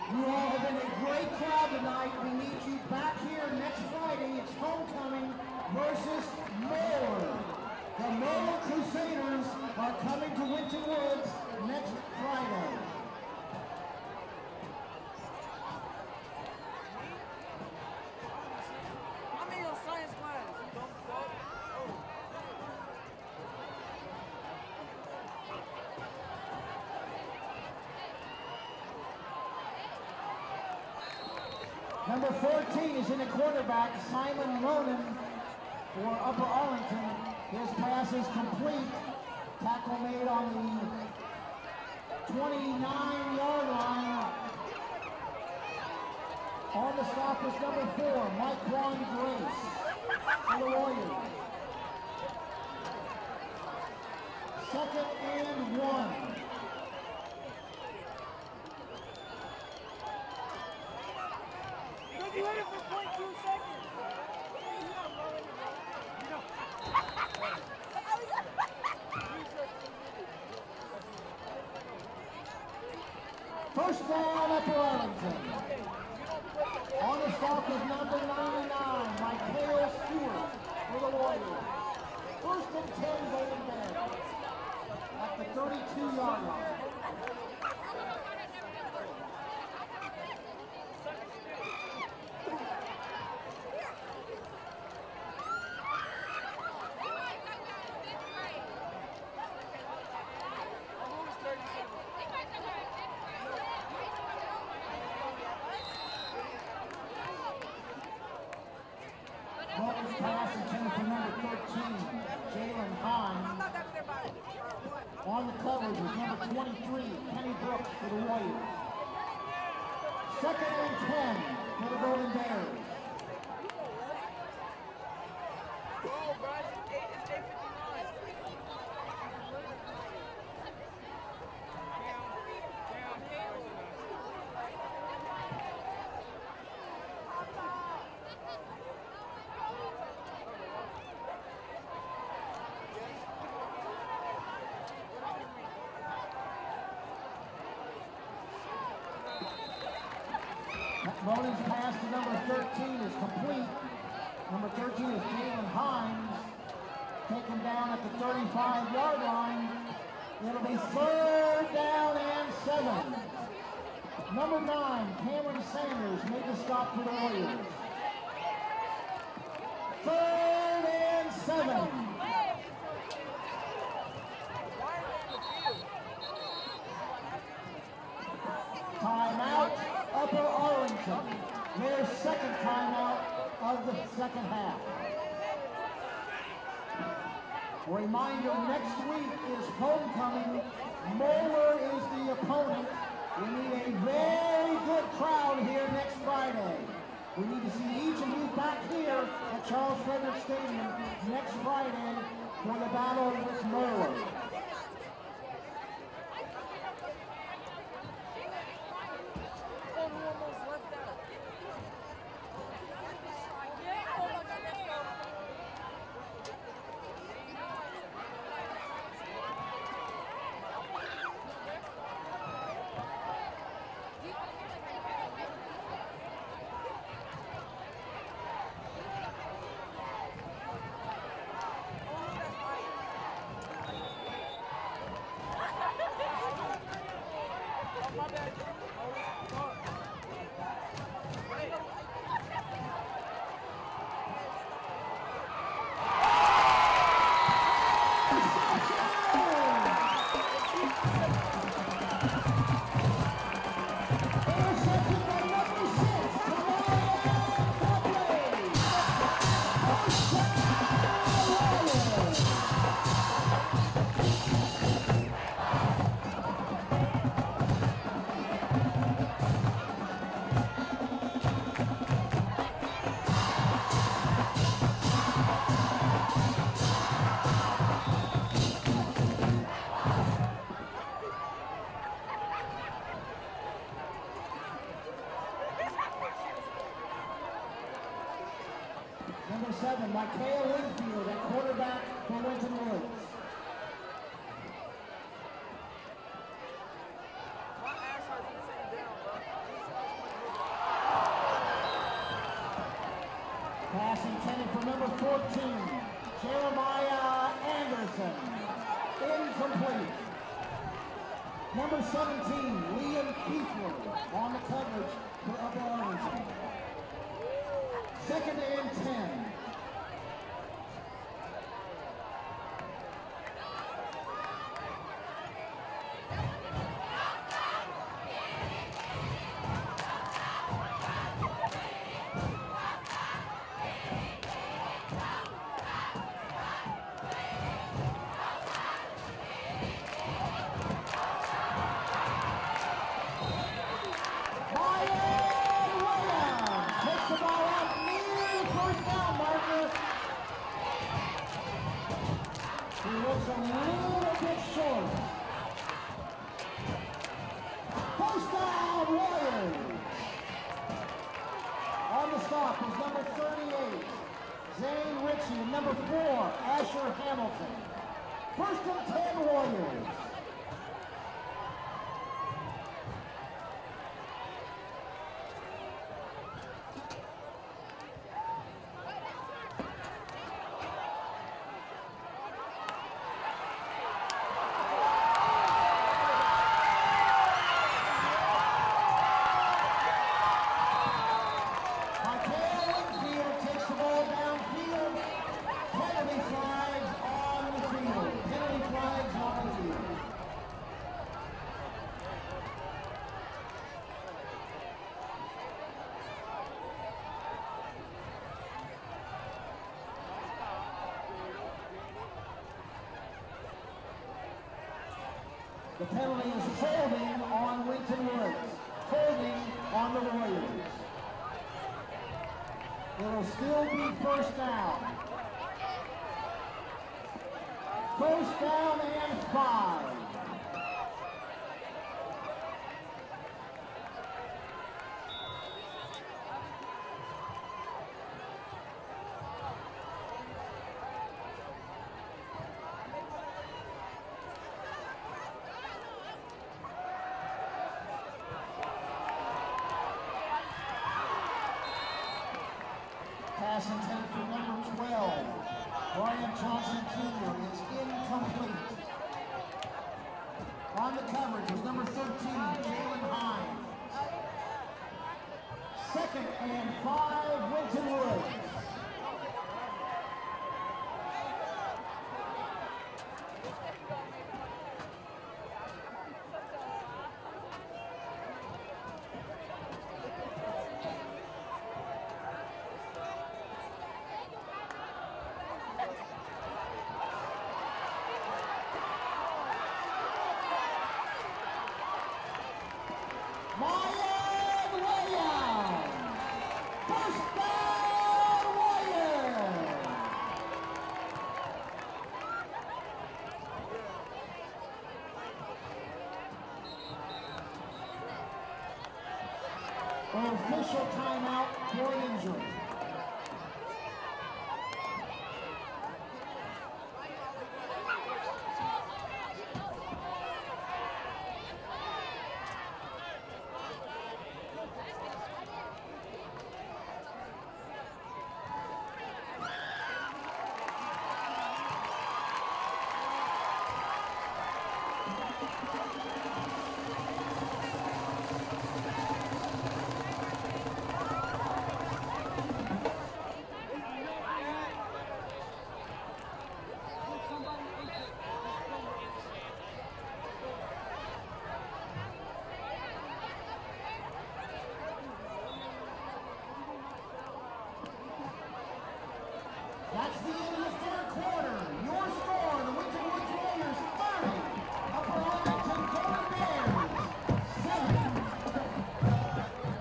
You all have been a great crowd tonight. We need you back here next Friday. It's homecoming versus Moore. The Moore Crusaders are coming to Winton Woods next Friday. Number 14 is in the quarterback, Simon Ronan for Upper Arlington. His pass is complete. Tackle made on the 29-yard line. On the stop is number 4, Mike Juan Grace for the Warriors. 2nd and 1. First down, Upper Arlington. On the stop is number 99, Michael Stewart for the Warriors. First and 10, Golden Bears at the 32-yard line. Ball's pass intended for number 13, Jalen Hines. On the coverage is number 23, Kenny Brooks for the Warriors. Second and 10 for the Golden Bears. Monin's pass to number 13 is complete. Number 13 is Jalen Hines. Taken down at the 35-yard line. It'll be third down and 7. Number 9, Cameron Sanders made the stop for the Warriors. Third and 7. Timeout, Upper Arlington. Their second timeout of the second half. Reminder, next week is homecoming. Moeller is the opponent. We need a very good crowd here next Friday. We need to see each of you back here at Charles Frederick Stadium next Friday for the battle with Moeller. Number 7, Michael Winfield at quarterback for Winton Woods. Pass intended for number 14, Jeremiah Anderson. Incomplete. Number 17, Liam Kiefler on the coverage for Upper Arlington. Second and 10. passing, number 4, Asher Hamilton. First and 10 Warriors. The penalty is holding on Winton Woods. Holding on the Warriors. It'll still be first down. First down and 5. Pass intended for number 12, Brian Johnson Jr. It's incomplete. On the coverage was number 13, Jalen Hines. Second and 5, Winton Woods. Official timeout for an injury. That's the end of the third quarter. Your score, the Winton Woods Warriors 30, Upper Arlington Golden Bears 7.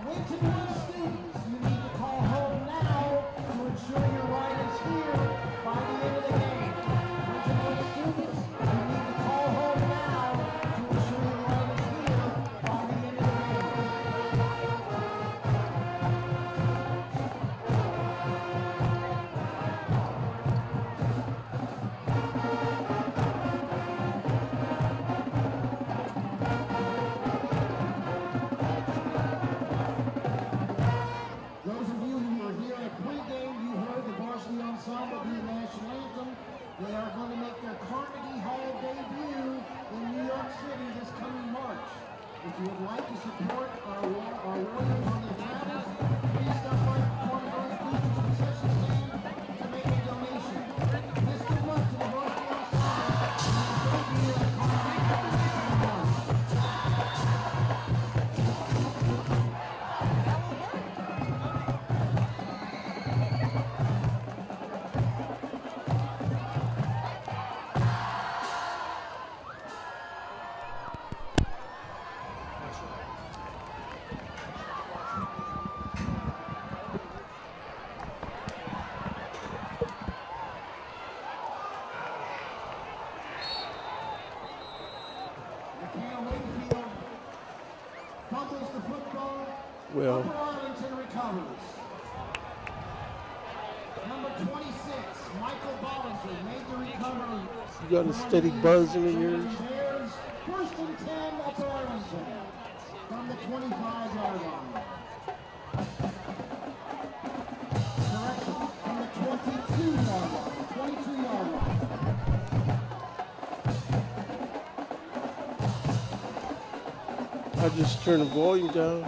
Winton Woods students, you need to call home now to ensure your ride is here by the end of the game. Winton Woods students, you need to call home now to ensure your ride is here by the end of the game. Those of you who were here at pregame, you heard the varsity ensemble do the national anthem. They are going to make their Carnegie Hall debut in New York City this coming March. If you would like to support our Warriors on their travels, please stop right before the North Bleachers concession stand to make a donation. Best of luck to the varsity ensemble and the debut at Carnegie Hall this coming March. Fumbles the football. Well, Upper Arlington recovers. Number 26, Michael Bollinger made the recovery. You got a steady buzzing in yours. Bears, first and 10 up Arlington from the 25-yard line. Correction, from the 22-yard line. 22-yard line. I just turned the volume down.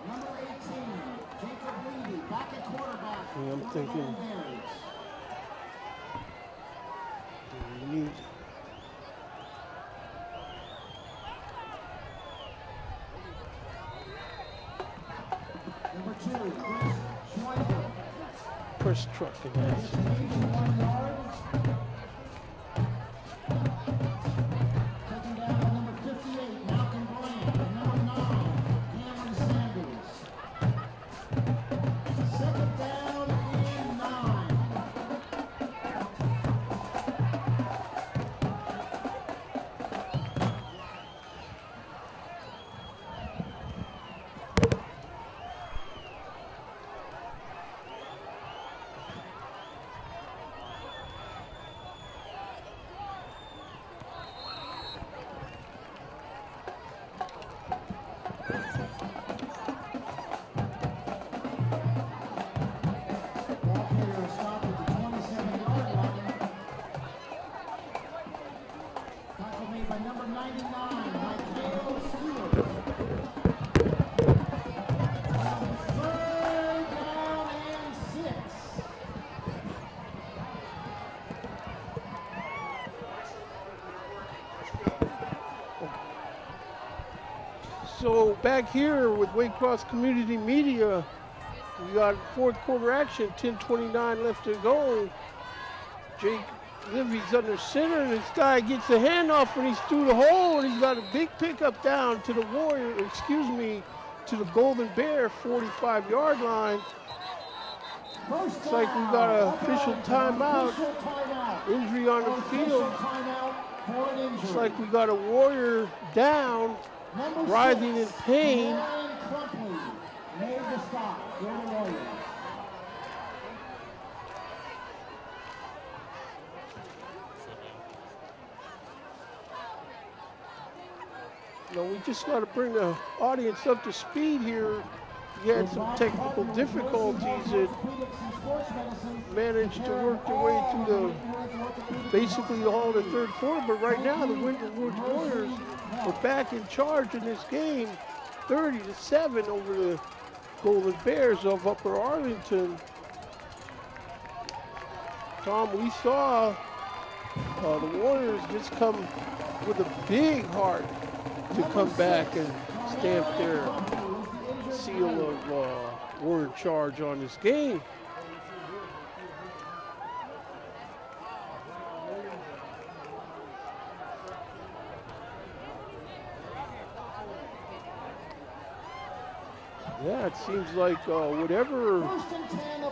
Number 18, Jacob Levy, back at quarterback. Yeah, I'm thinking. Number 2, Chris Schweiger. First truck in that. 81 yards. Taking down number 58, Malcolm Bryant, and number 9, Cameron Sanders. Second down and 9. Ball carrier stopped at the 27-yard line. Tackle made by number 99, Michael Stewart. Third down and 6. So back here with Waycross Community Media, we got fourth quarter action, 10:29 left to go. Jake Livy's under center, and this guy gets a handoff and he's through the hole, and he's got a big pickup down to the to the Golden Bear 45-yard line. Looks like we got an official timeout. Injury on the field. Looks like we got a Warrior down, writhing in pain. Made the stop for the Warriors. No, we just got to bring the audience up to speed here. We had some technical difficulties and managed to work their way through basically all the third quarter. But right now, the Winton Woods Warriors are back in charge in this game, 30-7 over the Golden Bears of Upper Arlington. Tom, we saw the Warriors just come with a big heart to come back and stamp their seal of Warrior charge on this game. Yeah, it seems like whatever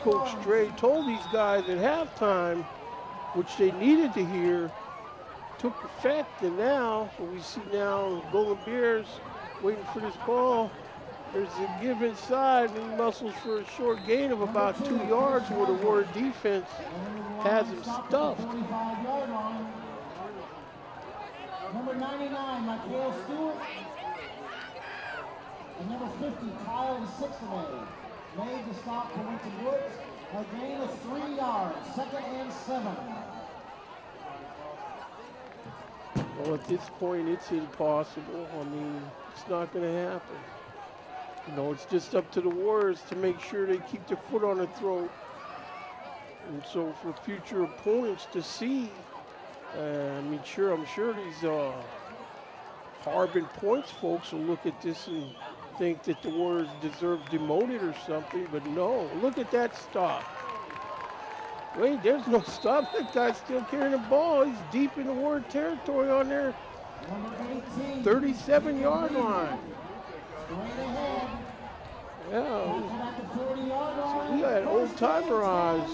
Coach Dre told these guys at halftime, which they needed to hear, took effect. And now, what we see now, Golden Bears waiting for this ball. There's a give inside and muscles for a short gain of about 2 yards where the Warrior defense has him stuffed. Number 99, Michael Stewart. And number 50, Kyle Sixley, made the stop for Winton Woods. A gain of 3 yards, 2nd and 7. Well, at this point, it's impossible. I mean, it's not going to happen. You know, it's just up to the Warriors to make sure they keep their foot on their throat. And so for future opponents to see, I'm sure these Harbin points folks will look at this and think that the Warriors deserve demoted or something, but no, look at that stop. Wait, there's no stop. That guy's still carrying the ball. He's deep in the Warrior territory on their 37-yard line. Yeah. So we had old-timer eyes.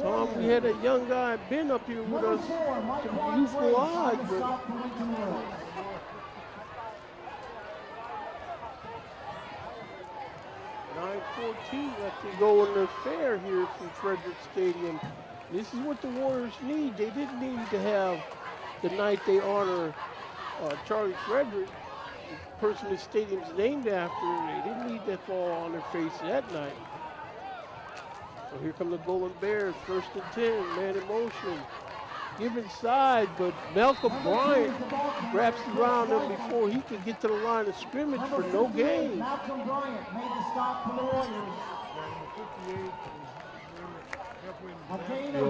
Tom, we had a young guy, Ben, up here with us, some youthful eyes, but 9:14 left to go in the fair here from Frederick Stadium. This is what the Warriors need. They didn't need to have the night they honor Charlie Frederick, the person the stadium's named after. They didn't need that fall on their face that night. So here come the Golden Bears, 1st and 10, man in motion. Give inside, but Malcolm Bryant wraps around him before he could get to the line of scrimmage for no gain. Malcolm Bryant made the stop for the Warriors. A gain of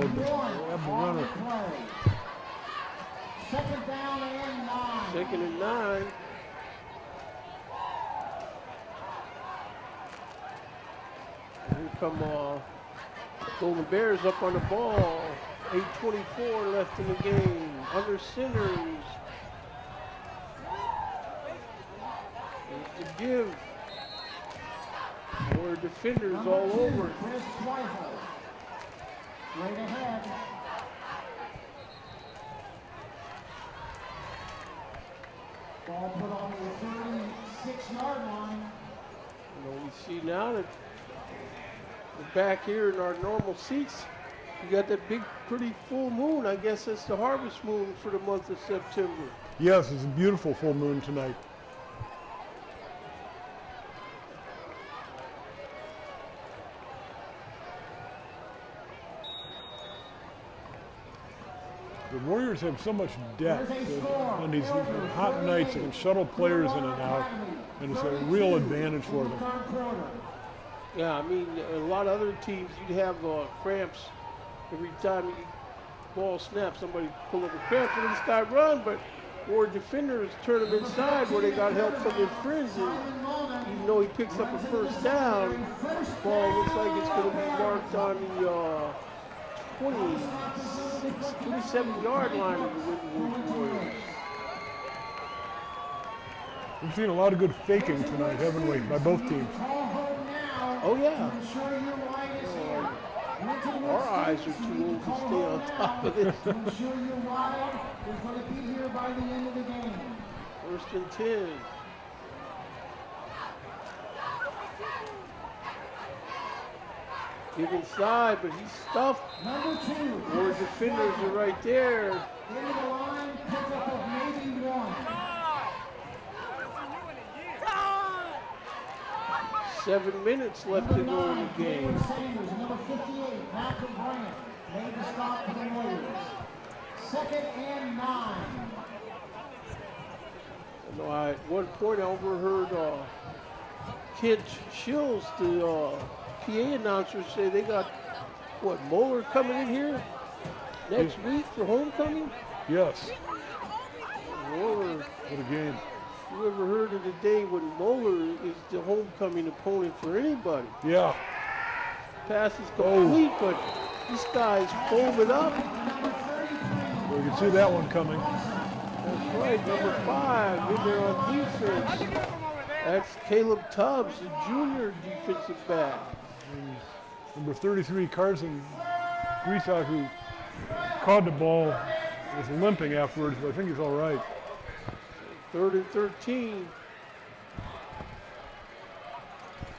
1 on the play. 2nd down and 9. 2nd and 9. Here come Golden Bears up on the ball. 8:24 left in the game. Under centers. There's the give. More defenders all over. Chris Zweifel. Right ahead. Ball put on the 36-yard line. You know, we see now that we're back here in our normal seats. You got that big, pretty full moon. I guess that's the harvest moon for the month of September. Yes, it's a beautiful full moon tonight. The Warriors have so much depth that on these hot nights they can shuttle players in and out, and it's a real advantage for them. Yeah, I mean, a lot of other teams, you'd have cramps every time the ball snaps. Somebody pull up a cramp and this guy run, but or defenders turn them inside where they got help from their friends. And even though he picks up a 1st down, ball looks like it's going to be marked on the 27-yard line of the Winton Warriors. We've seen a lot of good faking tonight, haven't we, by both teams? Oh, yeah. Our eyes are too old to stay on top of this. 1st and 10. Give inside, but he's stuffed. Number 2. More defenders are right there. Into the line, pickup of maybe 1. 7 minutes left to go in the game. Sanders, number 58, Malcolm Bryant, made the stop for the Warriors. 2nd and 9. You know, at one point I overheard Kent Shills, the PA announcer, say they got, what, Moeller coming in here next week for homecoming? Yes. Moeller. What a game. You ever heard of the day when Moeller is the homecoming opponent for anybody? Yeah. Pass is complete, but this guy's folded up. Well, you can see that one coming. That's right, number 5 in there on defense. That's Caleb Tubbs, the junior defensive back. And number 33, Carson Greasout, who caught the ball, was limping afterwards, but I think he's all right. 3rd and 13.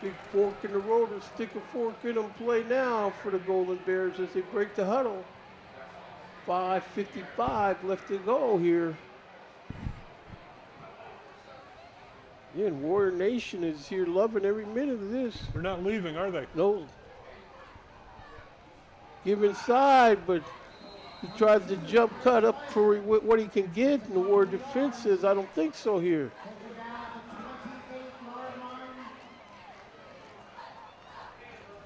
Big fork in the road and stick a fork in them play now for the Golden Bears as they break the huddle. 5:55 left to go here. Yeah, and Warrior Nation is here loving every minute of this. They're not leaving, are they? No. Give inside, but he tries to jump cut up for what he can get, and the Warrior defense says, I don't think so here.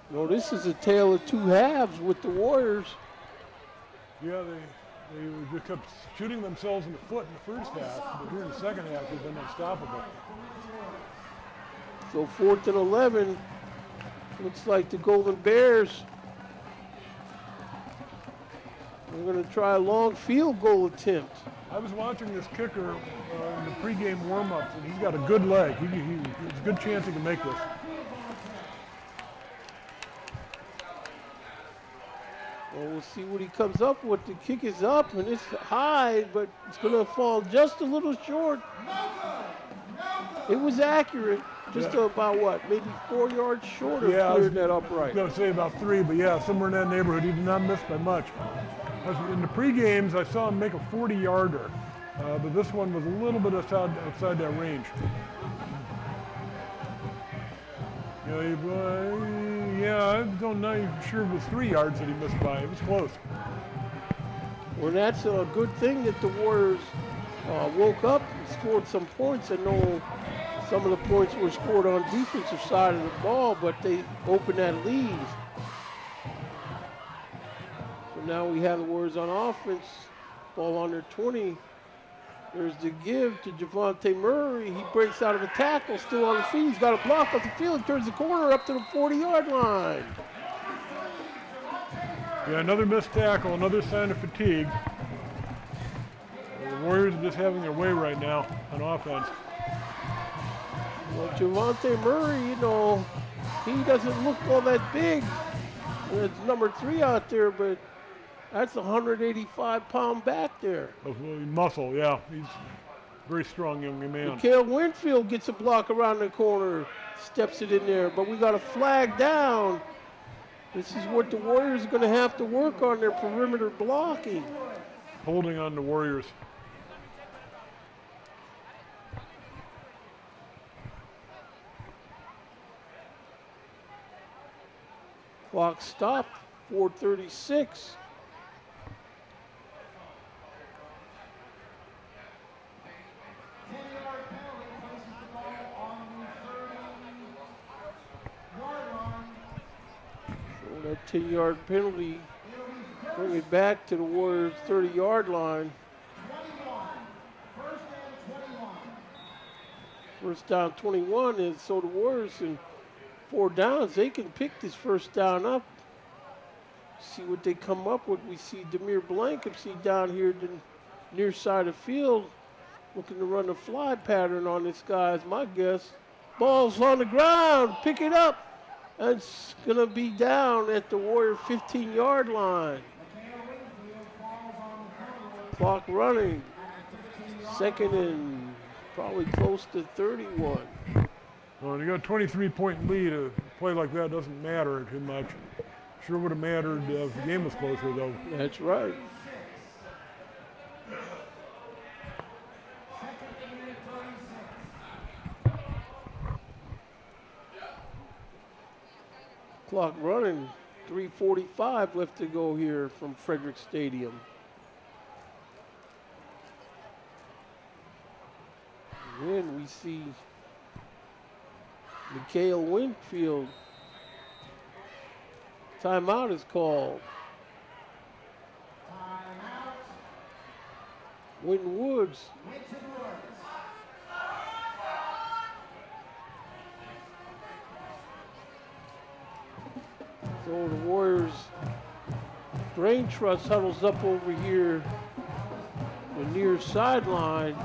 No, this is a tale of two halves with the Warriors. Yeah, they just kept shooting themselves in the foot in the first half, but here in the second half, they've been unstoppable. So 4th and 11. Looks like the Golden Bears are going to try a long field goal attempt. I was watching this kicker in the pregame warm-ups, and he's got a good leg. There's a good chance he can make this. Well, we'll see what he comes up with. The kick is up, and it's high, but it's going to fall just a little short. It was accurate, just about what, maybe 4 yards short of clearing that upright. I was going to say about 3, but yeah, somewhere in that neighborhood. He did not miss by much. In the pre-games, I saw him make a 40-yarder, but this one was a little bit outside that range. I don't know sure it was 3 yards that he missed by. It was close. Well, that's a good thing that the Warriors woke up and scored some points. I know some of the points were scored on defensive side of the ball, but they opened that lead. So now we have the Warriors on offense. Ball on their 20. There's the give to Javante Murray. He breaks out of a tackle, still on the feet. He's got a block off the field, turns the corner up to the 40-yard line. Yeah, another missed tackle, another sign of fatigue. The Warriors are just having their way right now on offense. Well, Javante Murray, he doesn't look all that big. There's number 3 out there, but that's a 185-pound back there. Muscle, yeah. He's a very strong young man. Mikael Winfield gets a block around the corner, steps it in there, but we got a flag down. This is what the Warriors are going to have to work on, their perimeter blocking. Holding on the Warriors. Clock stopped, 4:36. That 10-yard penalty, bring it back to the Warriors' 30-yard line. First down 21, and so the Warriors in 4 downs, they can pick this first down up. See what they come up with. We see Demir Blankenship down here the near side of the field, looking to run a fly pattern on this guy, is my guess. Ball's on the ground, pick it up. It's going to be down at the Warrior 15-yard line. Clock running. Second and probably close to 31. Well, when you got a 23-point lead, a play like that doesn't matter too much. Sure would have mattered if the game was closer, though. That's right. Clock running, 3:45 left to go here from Frederick Stadium. And then we see Mikael Winfield. Timeout is called. Winton Woods. So the Warriors Brain Trust huddles up over here, the near sideline.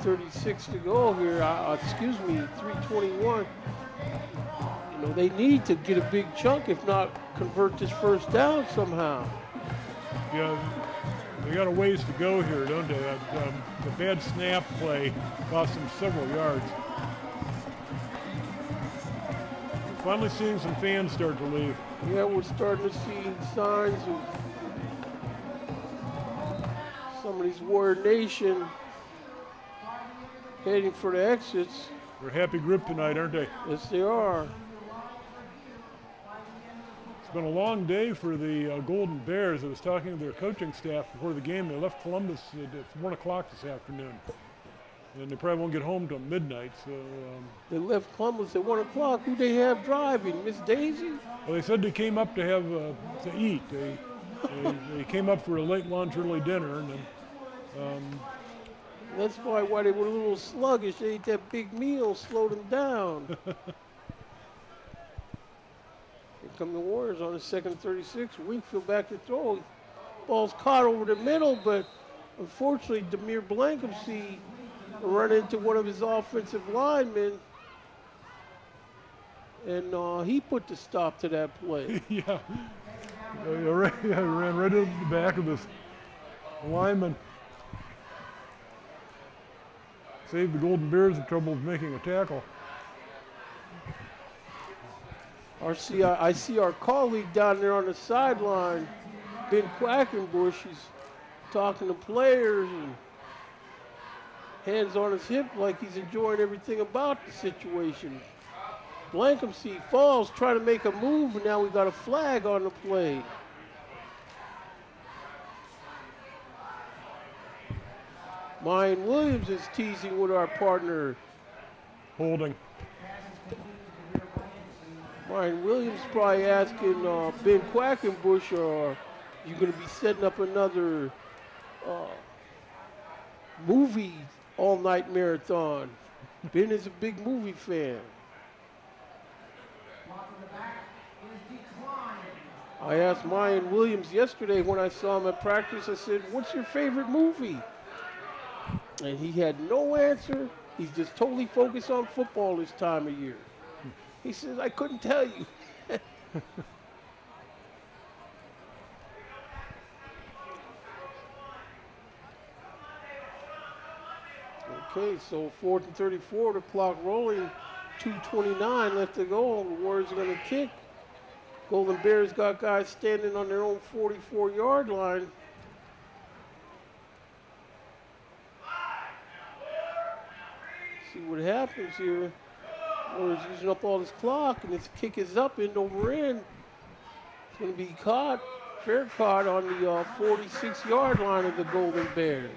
2:36 to go here. Excuse me, 3:21. They need to get a big chunk, if not convert this first down somehow. Yeah, they got a ways to go here, don't they? The bad snap play cost them several yards. Finally seeing some fans start to leave. Yeah, we're starting to see signs of some of these Warrior Nation heading for the exits. They're a happy group tonight, aren't they? Yes, they are. It's been a long day for the Golden Bears. I was talking to their coaching staff before the game. They left Columbus at 1 o'clock this afternoon. And they probably won't get home till midnight. So they left Columbus at 1 o'clock. Who they have driving? Miss Daisy? Well, they said they came up to have to eat. They came up for a late lunch, early dinner, and then. That's why they were a little sluggish. They ate that big meal, slowed them down. Here come the Warriors on the second 36. Winfield back to throw. Ball's caught over the middle, but unfortunately, Demir Blankenship run into one of his offensive linemen, and he put the stop to that play. Yeah. Ran right into the back of this lineman. Saved the Golden Bears the trouble of making a tackle. I see our colleague down there on the sideline, Ben Quackenbush. He's talking to players and hands on his hip like he's enjoying everything about the situation. Blankensee falls, trying to make a move, and now we got a flag on the play. Mayan Williams is teasing with our partner. Holding. Ryan Williams probably asking Ben Quackenbush, are you going to be setting up another movie all-night marathon? Ben is a big movie fan. I asked Mayan Williams yesterday when I saw him at practice, I said, what's your favorite movie? And he had no answer. He's just totally focused on football this time of year. He says, I couldn't tell you. Okay, so 4th and 34, the clock rolling, 2:29 left to go. The Warriors are going to kick. Golden Bears got guys standing on their own 44-yard line. See what happens here. Warriors using up all this clock, and this kick is up, end over end. It's going to be caught, fair caught on the 46-yard line of the Golden Bears.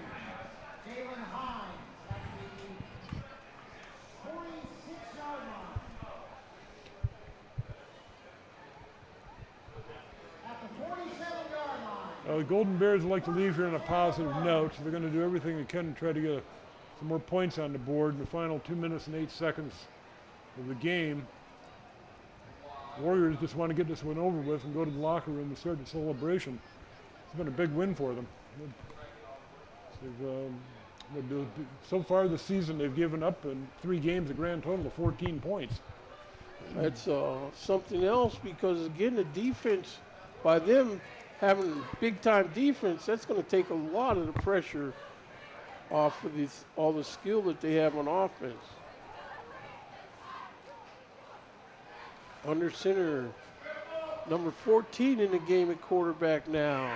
The Golden Bears like to leave here on a positive note, so they're going to do everything they can to try to get some more points on the board in the final 2 minutes and 8 seconds of the game. Warriors just want to get this one over with and go to the locker room and start the celebration. It's been a big win for them. So far this season, they've given up in 3 games a grand total of 14 points. That's something else because, again, the defense, by them having big-time defense, that's going to take a lot of the pressure off of all the skill that they have on offense. Under center, number 14 in the game at quarterback now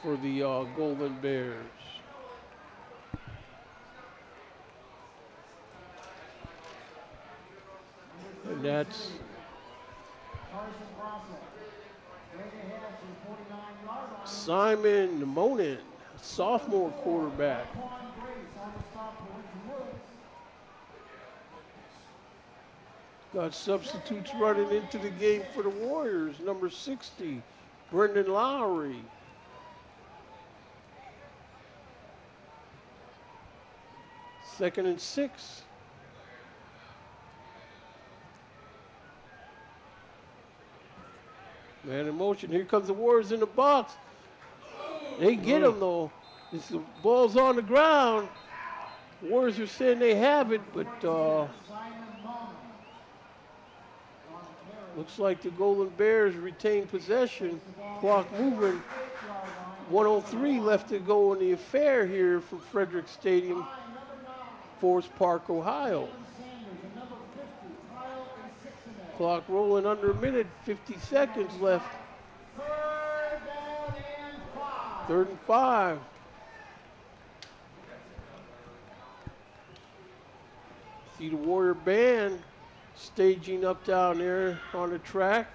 for the Golden Bears. And that's Simon Monin, sophomore quarterback. Got substitutes running into the game for the Warriors. Number 60, Brendan Lowry. Second and 6. Man in motion. Here comes the Warriors in the box. They get him though. The ball's on the ground. Warriors are saying they have it, but looks like the Golden Bears retain possession. Clock moving. 1:03 left to go in the affair here from Frederick Stadium, Forest Park, Ohio. Clock rolling under a minute, 50 seconds left. 3rd and 5. See the Warrior band staging up down there on the track.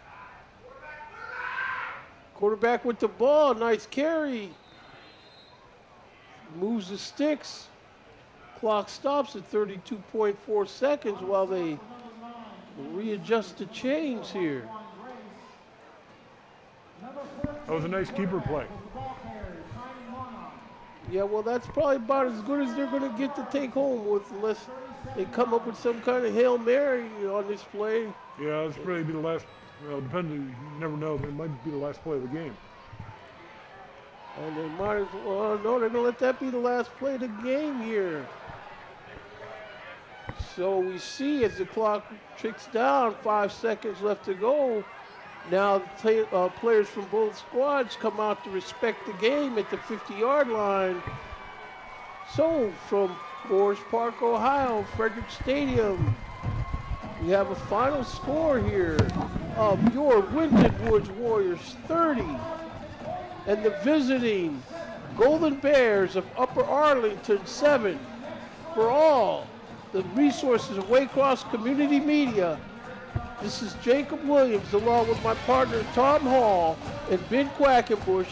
Quarterback with the ball, nice carry. Moves the sticks. Clock stops at 32.4 seconds while they readjust the chains here. That was a nice keeper play. Yeah, well, that's probably about as good as they're going to get to take home with, unless they come up with some kind of Hail Mary on this play. Yeah, it's probably be the last. Well, depends. You never know. It might be the last play of the game. And they might as well. No, they're going to let that be the last play of the game here. So we see as the clock ticks down, 5 seconds left to go. Now players from both squads come out to respect the game at the 50-yard line. So from Forest Park, Ohio, Frederick Stadium. We have a final score here of your Winton Woods Warriors 30 and the visiting Golden Bears of Upper Arlington 7. For all the resources of Waycross Community Media, this is Jacob Williams along with my partner Tom Hall and Ben Quackenbush,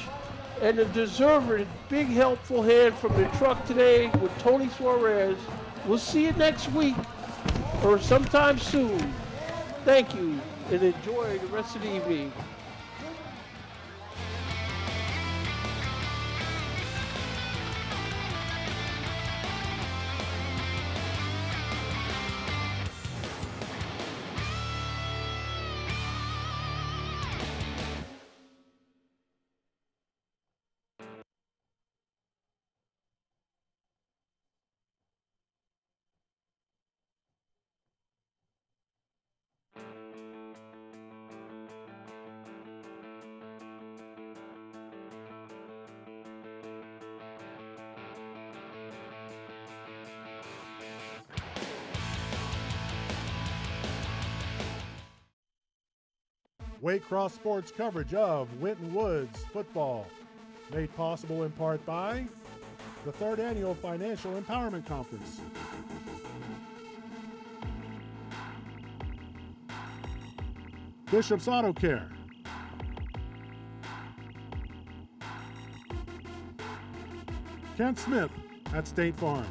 and a deserved big helpful hand from the truck today with Tony Suarez. We'll see you next week or sometime soon. Thank you and enjoy the rest of the evening. Waycross Sports coverage of Winton Woods football, made possible in part by the 3rd Annual Financial Empowerment Conference. Bishop's Auto Care. Kent Smith at State Farm.